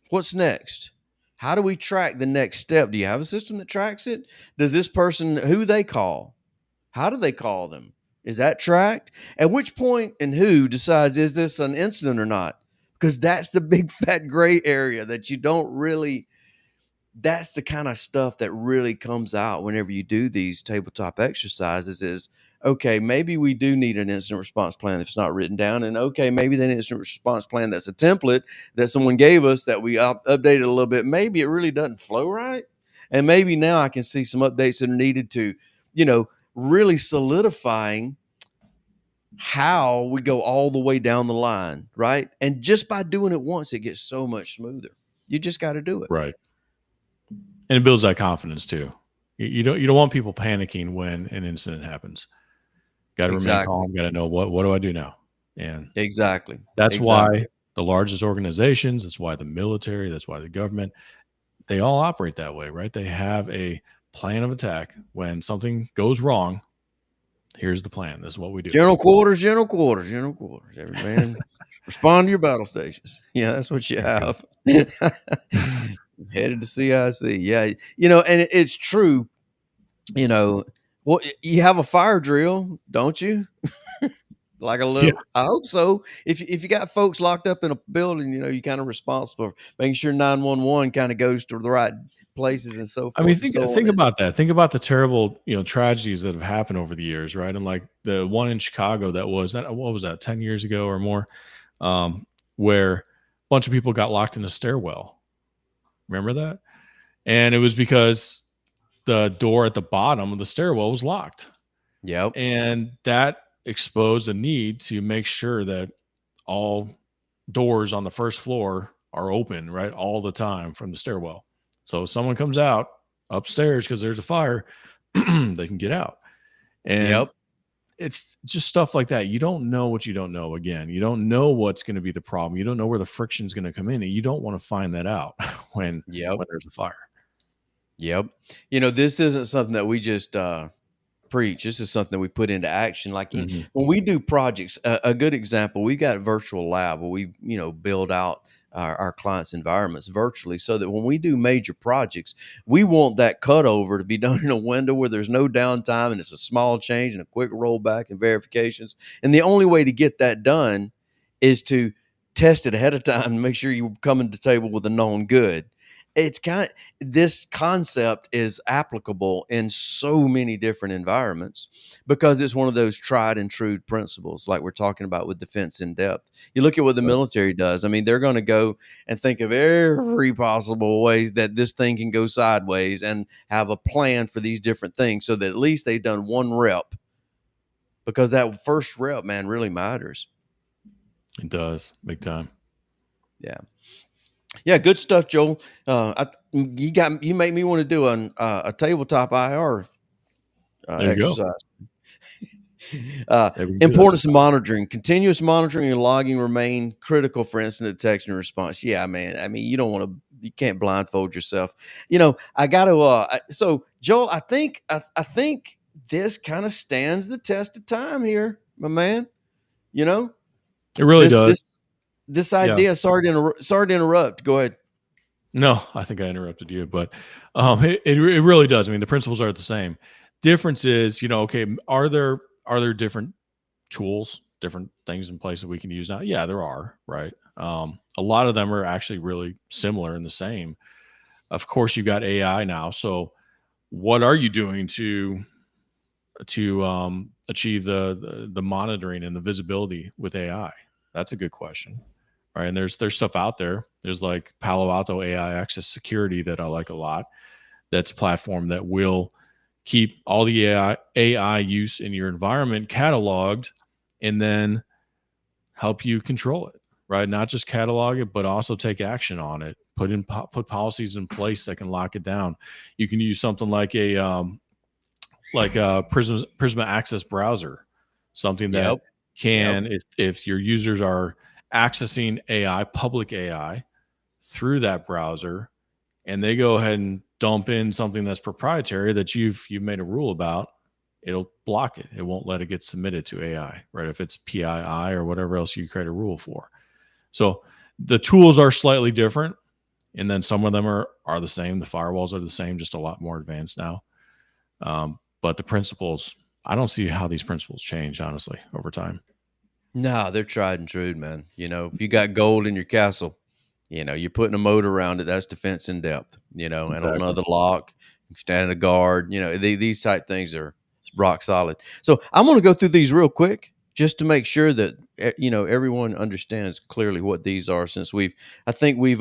what's next? How do we track the next step? Do you have a system that tracks it? Does this person, who they call? How do they call them? Is that tracked? At which point and who decides, is this an incident or not? Because that's the big fat gray area that you don't really, that's the kind of stuff that really comes out whenever you do these tabletop exercises is, okay, maybe we do need an incident response plan if it's not written down. And okay, maybe that incident response plan that's a template that someone gave us that we updated a little bit, maybe it really doesn't flow right. And maybe now I can see some updates that are needed to, really solidifying how we go all the way down the line, right? And just by doing it once, it gets so much smoother. You just got to do it. Right. And it builds that confidence too. You don't want people panicking when an incident happens. Got to remain Exactly. calm. Got to know what do I do now, and Exactly. that's why Exactly. the largest organizations, that's why the military, that's why the government, they all operate that way, right? They have a plan of attack. When something goes wrong, here's the plan. This is what we do. General quarters, general quarters, general quarters. Every man respond to your battle stations. Yeah, that's what you There you have. Headed to CIC. Yeah, and it's true. You know, well, you have a fire drill, don't you? Like a go. little, I hope so. If you got folks locked up in a building, you kind of responsible for making sure 911 kind of goes to the right places and so I mean, forth and so on. think about that. Think about the terrible, tragedies that have happened over the years, right? And like the one in Chicago that what was that, 10 years ago or more, where a bunch of people got locked in a stairwell. Remember that? And it was because the door at the bottom of the stairwell was locked. Yep, And that exposed a need to make sure that all doors on the first floor are open, right? All the time from the stairwell. So if someone comes out upstairs because there's a fire, they can get out. And yep, it's just stuff like that. You don't know what you don't know. Again, you don't know what's going to be the problem. You don't know where the friction is going to come in, and you don't want to find that out when yep, there's a fire. yep. This isn't something that we just preach. This is something that we put into action. Like Mhm. when we do projects, a good example, we got a virtual lab where we, build out our clients' environments virtually so that when we do major projects, we want that cutover to be done in a window where there's no downtime and it's a small change and a quick rollback and verifications. And the only way to get that done is to test it ahead of time and make sure you come to the table with a known good. It's kind of this concept is applicable in so many different environments because it's one of those tried and true principles, like we're talking about with defense in depth. You look at what the Right. military does. I mean, they're going to go and think of every possible way that this thing can go sideways and have a plan for these different things so that at least they've done one rep because that first rep, man, really matters. It does, big time. Yeah. Yeah, good stuff, Joel. You make me want to do a tabletop IR There you go. exercise. Uh, Maybe we can do that Importance of sometime. monitoring, continuous monitoring and logging remain critical for incident detection and response. Yeah, man. I mean, you can't blindfold yourself. I got to. So, Joel, I think this kind of stands the test of time here, my man. You know, It really this does. this this Yeah. idea. Sorry to interrupt. Go ahead. No, I think I interrupted you, but it really does. I mean, the principles are the same. Difference is, okay, are there different tools, different things in place that we can use now? Yeah, there are, right? A lot of them are actually really similar and the same. Of course, you've got AI now. So, what are you doing to achieve the monitoring and the visibility with AI? That's a good question, right? And there's stuff out there. There's like Palo Alto AI Access Security that I like a lot. That's a platform that will keep all the AI use in your environment cataloged, and then help you control it, right? Not just catalog it, but also take action on it. Put policies in place that can lock it down. You can use something like a Prisma Access browser, something that Yep. Yep. can, if your users are accessing AI, public AI through that browser, and they go ahead and dump in something that's proprietary that you've made a rule about, it'll block it. It won't let it get submitted to AI, right? If it's PII or whatever else you create a rule for. So the tools are slightly different, and then some of them are the same. The firewalls are the same, just a lot more advanced now. But the principles, I don't see how these principles change, honestly, over time. No, they're tried and true, man. If you got gold in your castle, you're putting a moat around it. That's defense in depth, and on Exactly. another lock, standing a guard, these type things are rock solid. So I'm going to go through these real quick just to make sure that, everyone understands clearly what these are since I think we've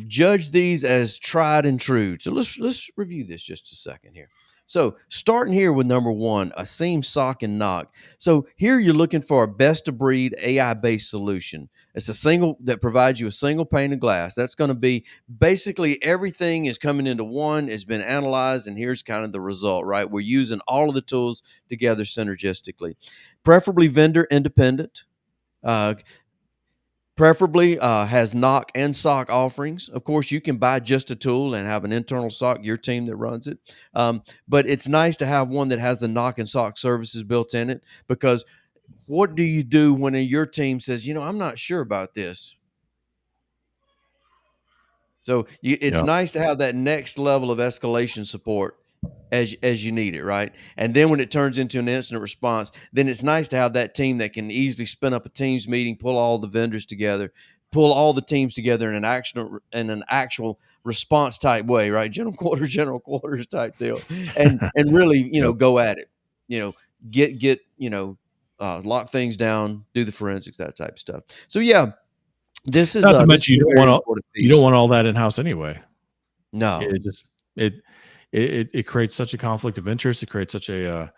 judged these as tried and true. So let's review this just a second here. So starting here with number one, a seam, sock, and knock. So here you're looking for a best of breed AI based solution. It's a single that provides you a single pane of glass. That's going to be basically everything is coming into one, it's been analyzed, and here's kind of the result, right? We're using all of the tools together synergistically, preferably vendor independent. Uh, Preferably has knock and sock offerings. Of course, you can buy just a tool and have an internal sock, your team that runs it. But it's nice to have one that has the knock and sock services built in it, because what do you do when your team says, I'm not sure about this? So it's Yeah. nice to have that next level of escalation support as you need it, right? And then when it turns into an incident response, then it's nice to have that team that can easily spin up a teams meeting, pull all the vendors together, pull all the teams together in an actual response type way, right? General quarters type deal, and really, Yep. go at it. You know, get lock things down, do the forensics, that type of stuff. So yeah, Not to this is mention a very important you don't piece. want all that in house anyway. No, It just it it creates such a conflict of interest. It creates such a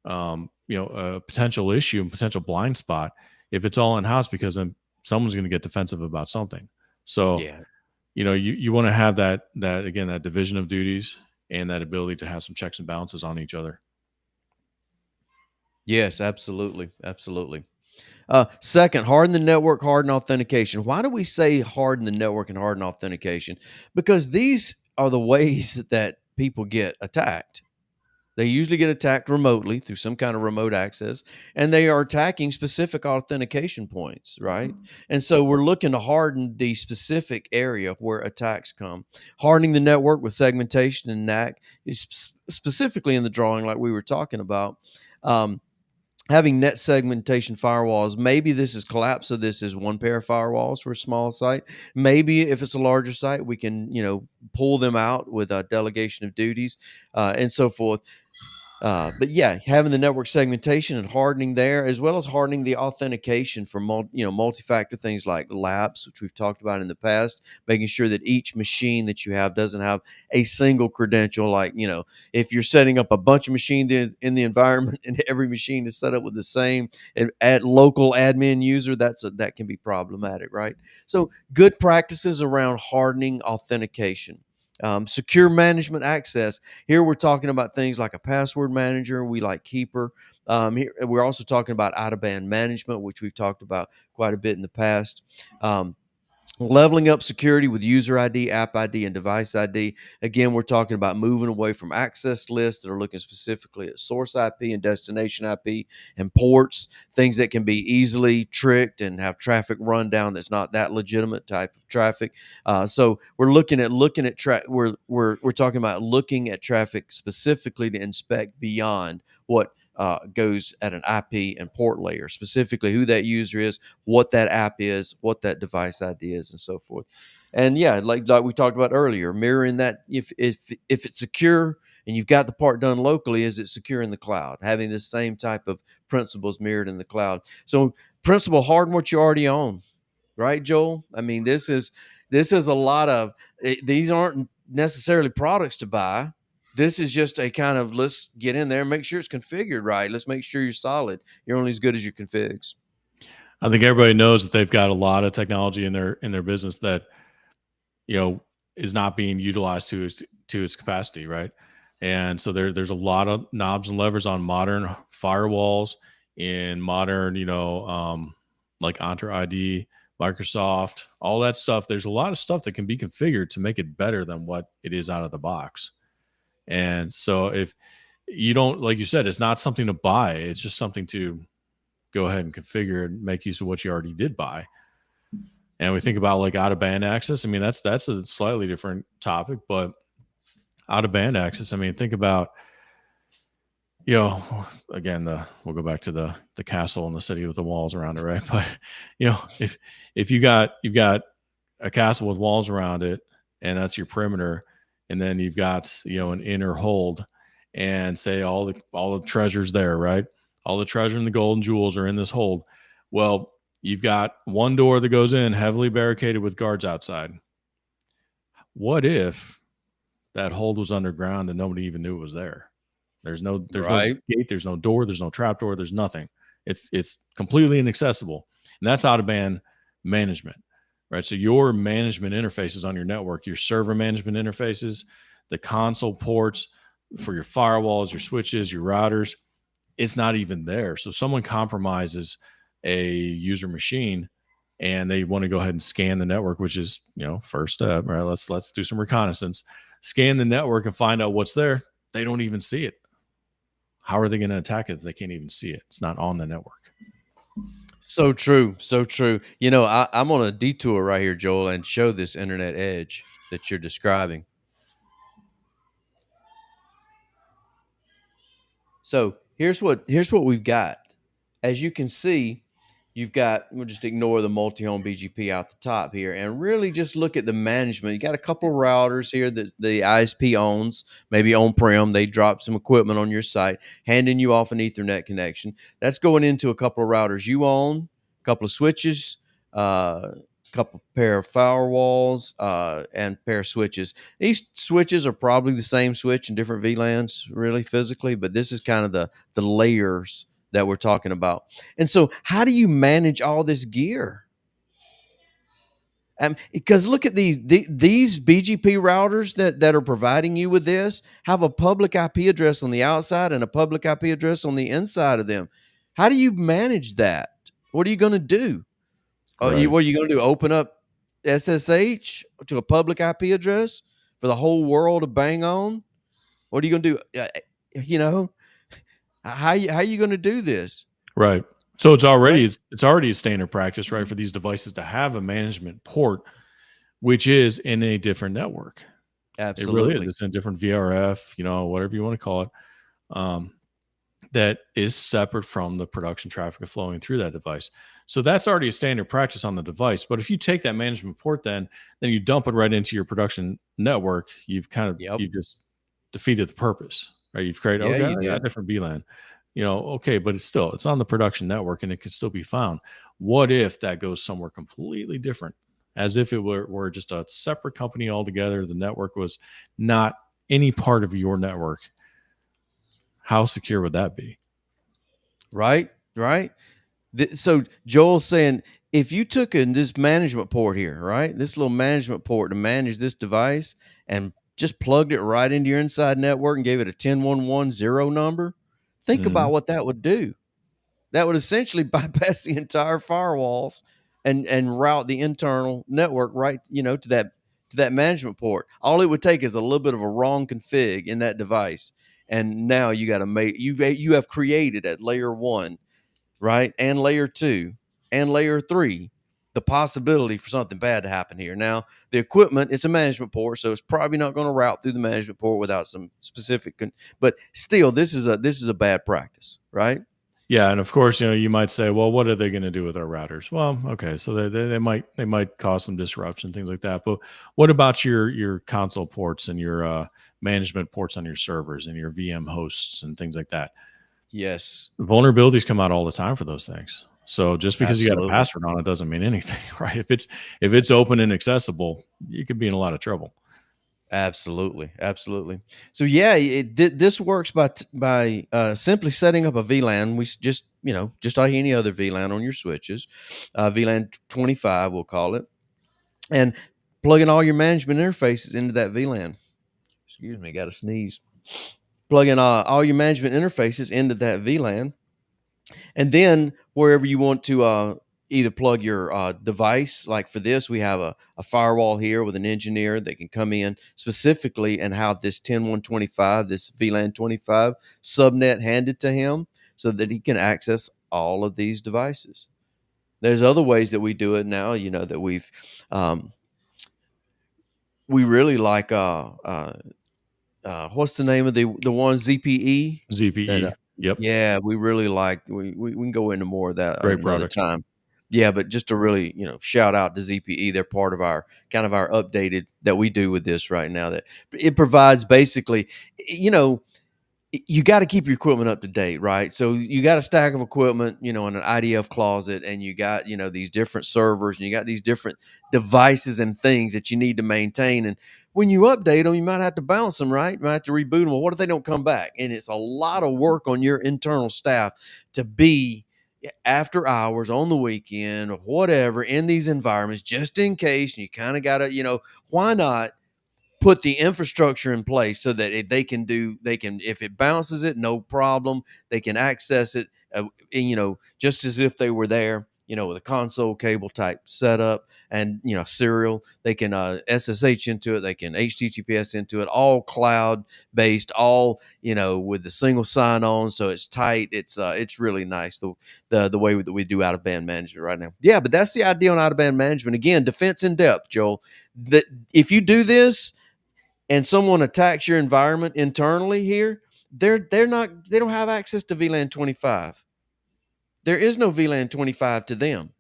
a potential issue and potential blind spot if it's all in house, because then someone's going to get defensive about something. So yeah. you want to have that again, that division of duties and that ability to have some checks and balances on each other. Yes, absolutely, absolutely. Second, harden the network, harden authentication. Why do we say harden the network and harden authentication? Because these are the ways that people get attacked. They usually get attacked remotely through some kind of remote access, and they are attacking specific authentication points, right? And so we're looking to harden the specific area where attacks come. Hardening the network with segmentation and NAC is specifically in the drawing, like we were talking about. Um, Having net segmentation firewalls, maybe this is collapse, so this is one pair of firewalls for a small site. Maybe if it's a larger site, we can pull them out with a delegation of duties, and so forth. But yeah, having the network segmentation and hardening there, as well as hardening the authentication for multi-factor things like LAPS, which we've talked about in the past, making sure that each machine that you have doesn't have a single credential. Like, if you're setting up a bunch of machines in the environment and every machine is set up with the same at local admin user, that can be problematic, right? So good practices around hardening authentication. Secure management access. Here we're talking about things like a password manager. We like Keeper. Here, we're also talking about out of band management, which we've talked about quite a bit in the past. Um, Leveling up security with user ID, app ID, and device ID. Again, we're talking about moving away from access lists that are looking specifically at source IP and destination IP and ports, things that can be easily tricked and have traffic rundown that's not that legitimate type of traffic. So we're we're talking about looking at traffic specifically to inspect beyond what goes at an IP and port layer, specifically who that user is, what that app is, what that device ID is, and so forth. And yeah, like we talked about earlier, mirroring that, if it's secure and you've got the part done locally, is it secure in the cloud? Having the same type of principles mirrored in the cloud. So principle, harden what you already own, right, Joel? I mean, this is a lot of these aren't necessarily products to buy. This is just a kind of, let's get in there and make sure it's configured right. Let's make sure you're solid. You're only as good as your configs. I think everybody knows that they've got a lot of technology in their business that you know is not being utilized to its capacity, right? And so there's a lot of knobs and levers on modern firewalls in modern, like Entra ID, Microsoft, all that stuff. There's a lot of stuff that can be configured to make it better than what it is out of the box. And so if you don't, like you said, it's not something to buy. It's just something to go ahead and configure and make use of what you already did buy. And we think about like out of band access. I mean, that's a slightly different topic, but out of band access. I mean, think about, again, we'll go back to the castle in the city with the walls around it, right? But if you've got a castle with walls around it, and that's your perimeter, and then you've got an inner hold, and say all the treasures there, right? All the treasure and the gold and jewels are in this hold. Well, you've got one door that goes in heavily barricaded with guards outside. What if that hold was underground and nobody even knew it was there? There's no Right. gate, there's no door, there's no trap door, there's nothing. It's completely inaccessible. And that's out of band management, right? So your management interfaces on your network, your server management interfaces, the console ports for your firewalls, your switches, your routers, it's not even there. So someone compromises a user machine, and they want to go ahead and scan the network, which is, first step, right? Let's do some reconnaissance, scan the network and find out what's there. They don't even see it. How are they going to attack it if they can't even see it? It's not on the network. So true. So true. I'm on a detour right here, Joel, and show this internet edge that you're describing. So here's what we've got. As you can see, we'll just ignore the multi-home BGP out the top here and really just look at the management. You got a couple of routers here that the ISP owns, maybe on-prem. They drop some equipment on your site, handing you off an Ethernet connection. That's going into a couple of routers you own, a couple of switches, couple pair of firewalls, and pair of switches. These switches are probably the same switch in different VLANs, really physically, but this is kind of the layers that we're talking about. And so, how do you manage all this gear? Because look at these BGP routers that are providing you with this have a public IP address on the outside and a public IP address on the inside of them. How do you manage that? What are you going to do? Right. What are you going to do? Open up SSH to a public IP address for the whole world to bang on? What are you going to do? You know, how are you going to do this? Right. So it's already Right? it's already a standard practice, right, for these devices to have a management port, which is in a different network. It really is. Absolutely. It's in a different VRF, whatever you want to call it. Um, that is separate from the production traffic flowing through that device. So that's already a standard practice on the device. But if you take that management port, then you dump it right into your production network, Yep. you've just defeated the purpose, right? You've created, Yeah, okay, you I got a did. different VLAN, okay, but it's on the production network and it can still be found. What if that goes somewhere completely different, as if it were just a separate company altogether? The network was not any part of your network. How secure would that be? Right. Right. So Joel's saying if you took this management port here, right, this little management port to manage this device, and just plugged it right into your inside network and gave it a 10.1.1.0 number, think Mhm. about what that would do. That would essentially bypass the entire firewalls and route the internal network right, to that management port. All it would take is a little bit of a wrong config in that device, and now you got to make you have created at layer one, right, and layer two and layer three the possibility for something bad to happen here. Now, the equipment, it's a management port, so it's probably not going to route through the management port without some specific. But still, this is a bad practice, right? Yeah, and of course, you might say, "Well, what are they going to do with our routers?" Well, okay, so they might cause some disruption, things like that. But what about your console ports and your management ports on your servers and your VM hosts and things like that? Yes, Vulnerabilities come out all the time for those things. So just because you got a absolutely. password on it doesn't mean anything, right? If it's open and accessible, you could be in a lot of trouble. Absolutely, absolutely. So yeah, this works by simply setting up a VLAN. Just like any other VLAN on your switches, VLAN 25, we'll call it, and plugging all your management interfaces into that VLAN. Excuse me, got to sneeze. Plugging all your management interfaces into that VLAN, and then wherever you want to either plug your device, like for this, we have a firewall here with an engineer that can come in specifically and have this 10.1.25, this VLAN 25 subnet handed to him so that he can access all of these devices. There's other ways that we do it now, that um, we really like what's the name of the one ZPE that ZPE. Yep. yeah, we really like we can go into more of that Great another product. time. Yeah, but just to really, shout out to ZPE, they're part of our kind of our updated that we do with this right now, that it provides basically, you know, you got to keep your equipment up to date, right? So you got a stack of equipment, in an IDF closet, and you got, these different servers, and you got these different devices and things that you need to maintain. And when you update them, you might have to bounce them, right? You might have to reboot them. Well, what if they don't come back? And it's a lot of work on your internal staff to be after hours on the weekend or whatever in these environments, just in case. And you kind of got to, why not put the infrastructure in place so that if it bounces it, no problem, they can access it, just as if they were there with a console cable type setup and, serial. They can SSH into it. They can HTTPS into it, all cloud based, all, with the single sign on. So it's tight. It's really nice. The way that we do out of band management right now. Yeah, but that's the idea on out of band management. Again, defense in depth, Joel. That if you do this and someone attacks your environment internally here, they don't have access to VLAN 25. There is no VLAN 25 to them.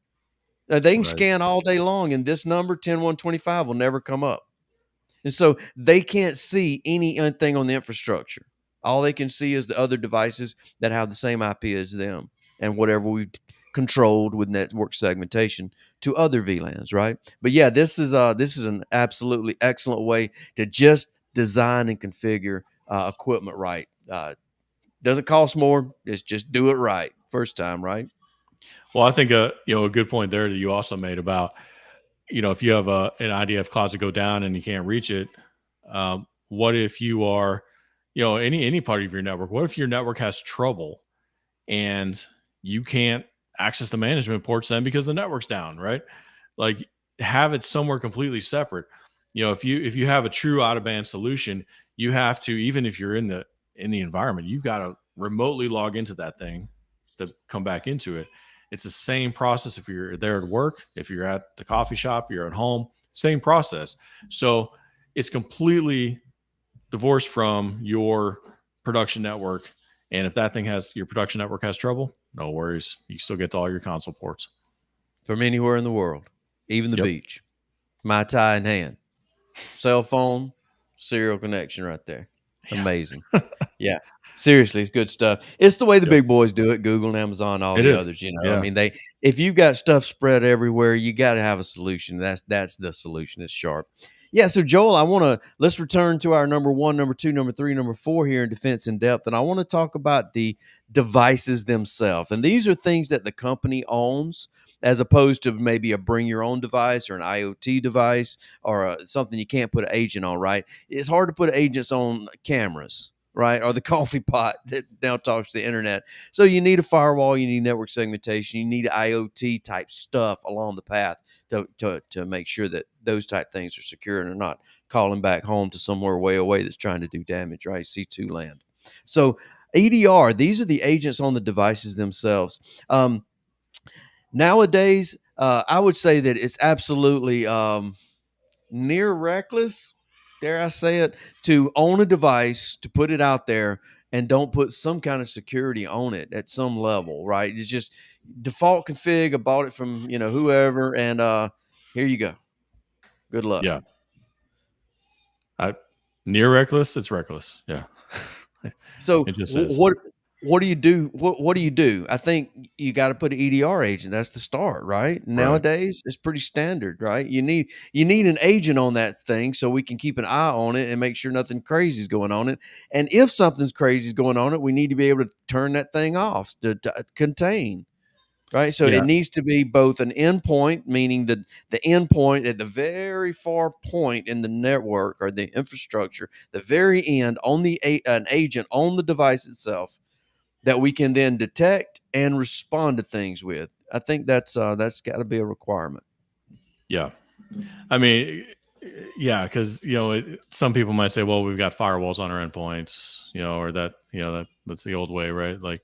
They can Right. scan all day long, and this number 10125 will never come up. And so they can't see anything on the infrastructure. All they can see is the other devices that have the same IP as them and whatever we've controlled with network segmentation to other VLANs, right? But yeah, this is an absolutely excellent way to just design and configure equipment right. Doesn't cost more. It's just do it right first time, right? Well, I think a good point there that you also made about, if you have an idea of clouds that go down and you can't reach it, what if you are, any part of your network? What if your network has trouble and you can't access the management ports then because the network's down, right? Like, have it somewhere completely separate. If you have a true out of band solution, you have to, even if you're in the environment, you've got to remotely log into that thing to come back into it. It's the same process if you're there at work, if you're at the coffee shop, you're at home, same process. So it's completely divorced from your production network. And if your production network has trouble, no worries. You still get to all your console ports. From anywhere in the world, even the Yep. beach. My tie in hand, cell phone, serial connection right there. Yeah. Amazing. Yeah. Seriously, it's good stuff. It's the way the Yep. big boys do it, Google and Amazon, all It the is. others, I Yeah. mean, if you've got stuff spread everywhere, you got to have a solution. That's the solution. It's sharp. Yeah, so Joel, let's return to our number 1, number 2, number 3, number 4 here in defense in depth, and I want to talk about the devices themselves. And these are things that the company owns as opposed to maybe a bring your own device or an IoT device or something you can't put an agent on, right? It's hard to put agents on cameras, right? Or the coffee pot that now talks to the internet. So you need a firewall, you need network segmentation, you need IoT type stuff along the path to make sure that those type things are secure and are not calling back home to somewhere way away that's trying to do damage, right? C2 land. So EDR, these are the agents on the devices themselves. Nowadays, I would say that it's absolutely near reckless, dare I say it, to own a device, to put it out there and don't put some kind of security on it at some level, right? It's just default config. I bought it from, whoever, and here you go. Good luck. Yeah. I Near reckless, it's reckless. Yeah. So It just is. what do you do? What do you do? I think you got to put an EDR agent. That's the start, right? Right. Nowadays, it's pretty standard, right? You need an agent on that thing so we can keep an eye on it and make sure nothing crazy is going on it. And if something's crazy is going on it, we need to be able to turn that thing off to contain. Right. So it Yeah. needs to be both an endpoint, meaning the endpoint at the very far point in the network or the infrastructure, the very end on an agent on the device itself that we can then detect and respond to things with. I think that's got to be a requirement. Yeah. I mean, yeah, because some people might say, "Well, we've got firewalls on our endpoints," or that's the old way, right? Like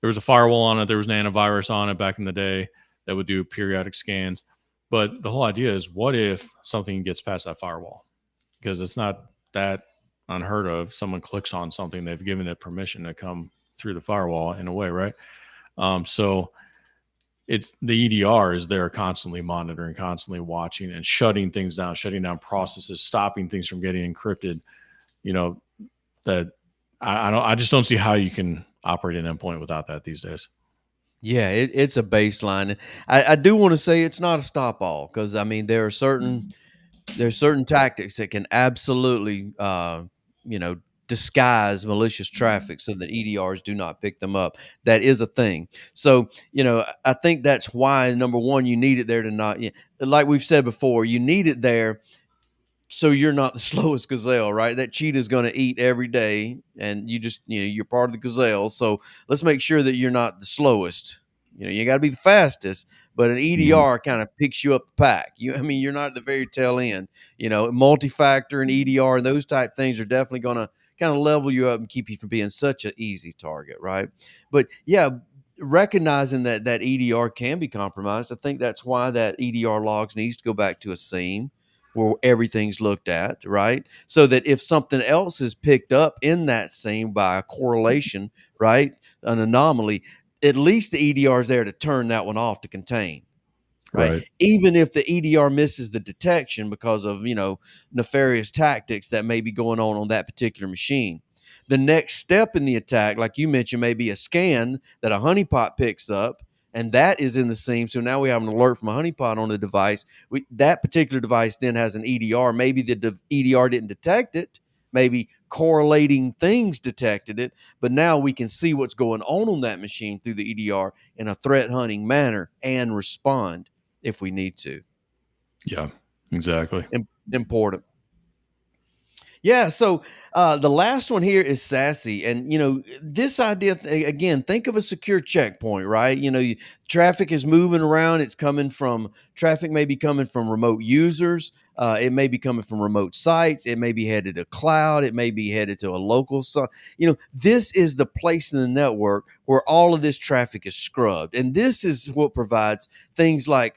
there was a firewall on it, there was an antivirus on it back in the day that would do periodic scans. But the whole idea is, what if something gets past that firewall? Because it's not that unheard of. Someone clicks on something, they've given it permission to come through the firewall in a way, right? So it's the EDR is there constantly monitoring, constantly watching and shutting things down, shutting down processes, stopping things from getting encrypted. You know, that I just don't see how you can operate an endpoint without that these days. Yeah, it's a baseline. I do want to say it's not a stop all because I mean there's certain tactics that can absolutely you know disguise malicious traffic so that EDRs do not pick them up. That is a thing. So I think that's why number one you need it there to not like we've said before, you need it there so you're not the slowest gazelle, right? That cheetah's going to eat every day, and you just you're part of the gazelle. So let's make sure that you're not the slowest. You got to be the fastest, but an Mhm. EDR kind of picks you up the pack. I mean, you're not at the very tail end. Multi-factor and EDR and those type things are definitely going to kind of level you up and keep you from being such an easy target, right? But yeah, recognizing that EDR can be compromised, I think that's why that EDR logs needs to go back to a SIEM where everything's looked at, right? So that if something else is picked up in that SIEM by a correlation, right, an anomaly, at least the EDR is there to turn that one off to contain, right? Right. Even if the EDR misses the detection because of, nefarious tactics that may be going on that particular machine. The next step in the attack, like you mentioned, may be a scan that a honeypot picks up, and that is in the SIEM. So now we have an alert from a honeypot on the device. That particular device then has an EDR. Maybe the EDR didn't detect it. Maybe correlating things detected it, but now we can see what's going on that machine through the EDR in a threat hunting manner and respond if we need to. Yeah. Exactly. Important. Yeah. So the last one here is SASE, and this idea again. Think of a secure checkpoint, right? Traffic is moving around. It's coming from traffic may be coming from remote users. It may be coming from remote sites. It may be headed to cloud. It may be headed to a local site. This is the place in the network where all of this traffic is scrubbed, and this is what provides things like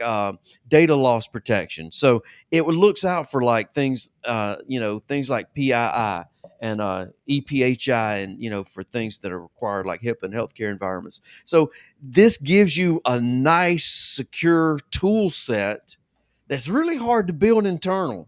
data loss protection. So it looks out for like things like PII and EPHI, and for things that are required like HIPAA and healthcare environments. So this gives you a nice secure tool set that's really hard to build internal.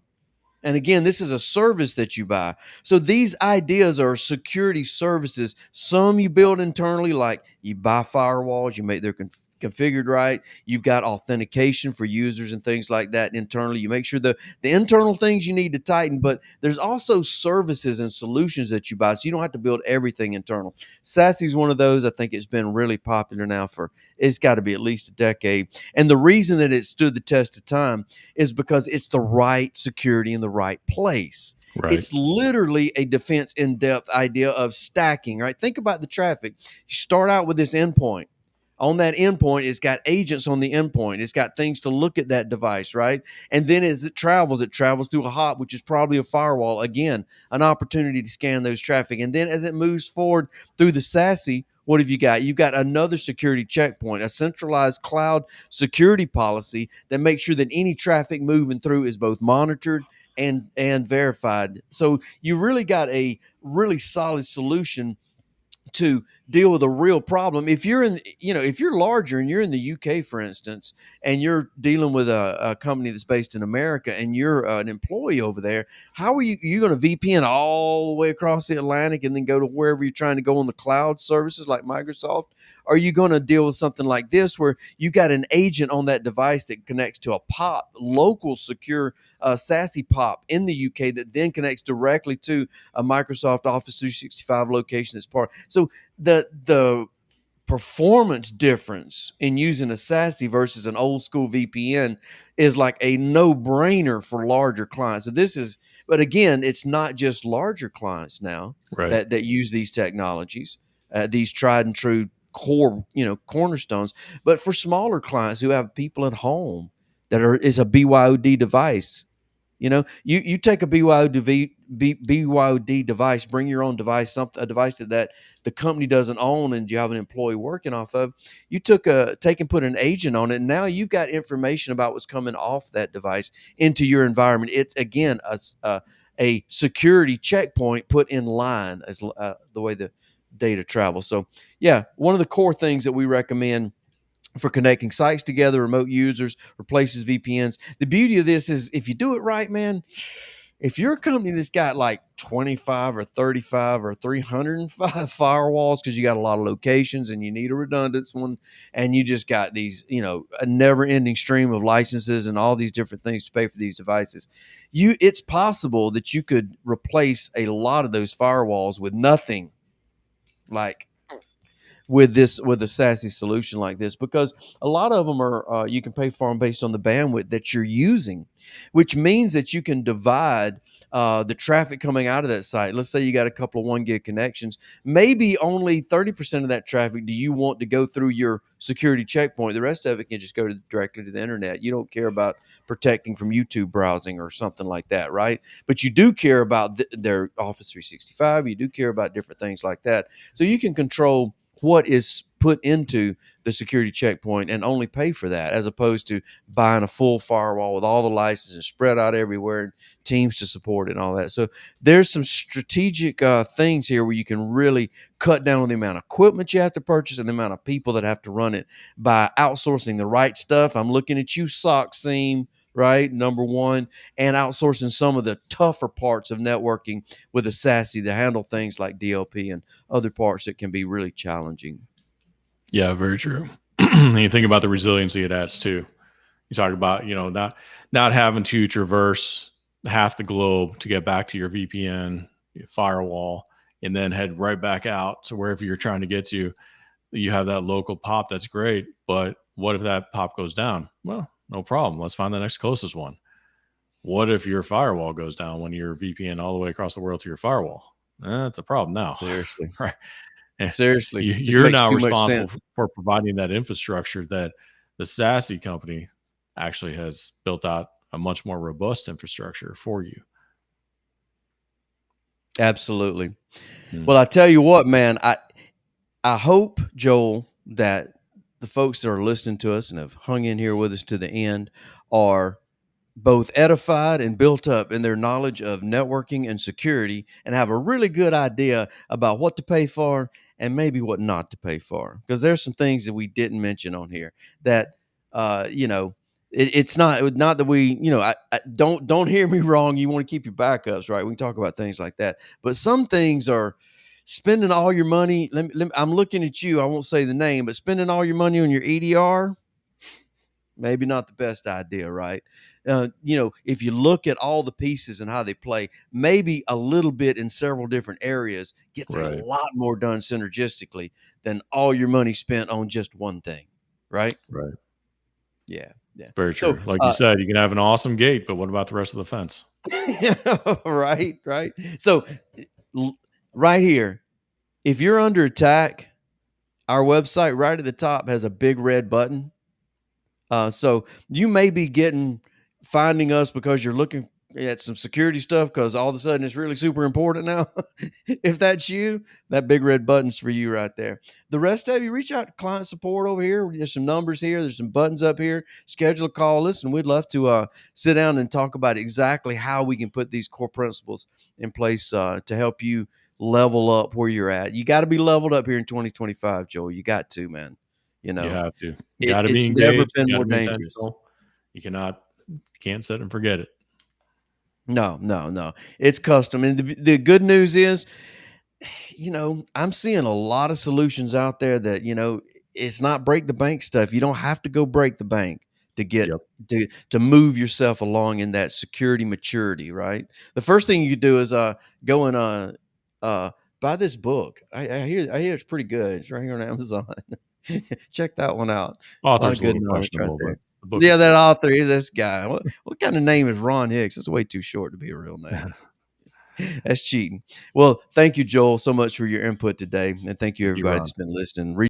And again, this is a service that you buy. So these ideas are security services. Some you build internally, like you buy firewalls, you make their configured right. You've got authentication for users and things like that internally. You make sure the internal things you need to tighten, but there's also services and solutions that you buy. So you don't have to build everything internal. SASE is one of those. I think it's been really popular now it's got to be at least a decade. And the reason that it stood the test of time is because it's the right security in the right place. Right. It's literally a defense in depth idea of stacking, right? Think about the traffic. You start out with this endpoint. On that endpoint, it's got agents on the endpoint. It's got things to look at that device, right? And then as it travels through a hop, which is probably a firewall. Again, an opportunity to scan those traffic. And then as it moves forward through the SASE, what have you got? You've got another security checkpoint, a centralized cloud security policy that makes sure that any traffic moving through is both monitored and verified. So you really got a really solid solution to deal with a real problem. If you're larger and you're in the UK, for instance, and you're dealing with a company that's based in America and you're an employee over there, how are you going to VPN all the way across the Atlantic and then go to wherever you're trying to go on the cloud services like Microsoft? Are you going to deal with something like this where you got an agent on that device that connects to a POP, local secure SASE POP in the UK that then connects directly to a Microsoft Office 365 location as part? So the performance difference in using a SASE versus an old school VPN is like a no brainer for larger clients. But again, it's not just larger clients now Right. that use these technologies, these tried and true cornerstones, but for smaller clients who have people at home is a BYOD device. You take a BYOD device, bring your own device, a device that the company doesn't own, and you have an employee working off of. You take and put an agent on it, and now you've got information about what's coming off that device into your environment. It's again a security checkpoint put in line as the way the data travels. So yeah, one of the core things that we recommend for connecting sites together, remote users, replaces VPNs. The beauty of this is if you do it right, man, if you're a company that's got like 25 or 35 or 305 firewalls because you got a lot of locations and you need a redundant one, and you just got these, a never ending stream of licenses and all these different things to pay for these devices, it's possible that you could replace a lot of those firewalls with nothing. Like with a SASE solution like this, because a lot of them are you can pay for them based on the bandwidth that you're using, which means that you can divide the traffic coming out of that site. Let's say you got a couple of 1 gig connections. Maybe only 30% of that traffic do you want to go through your security checkpoint. The rest of it can just go directly to the internet. You don't care about protecting from YouTube browsing or something like that, right? But you do care about their Office 365. You do care about different things like that. So you can control what is put into the security checkpoint and only pay for that, as opposed to buying a full firewall with all the licenses spread out everywhere and teams to support it and all that. So there's some strategic things here where you can really cut down on the amount of equipment you have to purchase and the amount of people that have to run it by outsourcing the right stuff. I'm looking at you, Sock Seam, right? Number one, and outsourcing some of the tougher parts of networking with a SASE to handle things like DLP and other parts that can be really challenging. Yeah, very true. And you think about the resiliency it adds too. You talk about, not having to traverse half the globe to get back to your VPN, your firewall, and then head right back out to wherever you're trying to get to. You have that local pop. That's great. But what if that pop goes down? Well, no problem. Let's find the next closest one. What if your firewall goes down when you're VPN all the way across the world to your firewall? That's a problem now. Seriously. Right. Seriously. Just You're makes now too much responsible sense. for providing that infrastructure that the SASE company actually has built out a much more robust infrastructure for you. Absolutely. Mm. Well, I tell you what, man, I hope, Joel, that the folks that are listening to us and have hung in here with us to the end are both edified and built up in their knowledge of networking and security, and have a really good idea about what to pay for and maybe what not to pay for. Because there's some things that we didn't mention on here that, it's not that we, I don't hear me wrong. You want to keep your backups, right? We can talk about things like that, but some things are spending all your money. I'm looking at you. I won't say the name, but spending all your money on your EDR, maybe not the best idea, right? If you look at all the pieces and how they play, maybe a little bit in several different areas gets a Right. lot more done synergistically than all your money spent on just one thing, right? Right. Yeah, yeah. Very So, true. Like you said, you can have an awesome gate, but what about the rest of the fence? right, right. So, l- right here, if you're under attack, our website right at the top has a big red button. So you may be finding us because you're looking at some security stuff because all of a sudden it's really super important now. If that's you, that big red button's for you right there. The rest of you, reach out to client support over here. There's some numbers here. There's some buttons up here. Schedule a call. Listen, we'd love to sit down and talk about exactly how we can put these core principles in place to help you level up where you're at. You got to be leveled up here in 2025, Joel. You got to, man. You You know, have to. You got to be it's never engaged. been You got more to be dangerous. intentional. You can't sit and forget it. No, no, no. It's custom. And the good news is, I'm seeing a lot of solutions out there that, it's not break the bank stuff. You don't have to go break the bank to get Yep. to move yourself along in that security maturity, right? The first thing you do is go and uh buy this book. I hear it's pretty good. It's right here on Amazon. Check that one out. A lot of Author's a good little knowledge right questionable, but there. the book Yeah, is that good. author is this guy. What kind of name is Ron Hicks? It's way too short to be a real name. That's cheating. Well, thank you, Joel, so much for your input today. And thank you, Thank you, everybody Ron. that's been listening.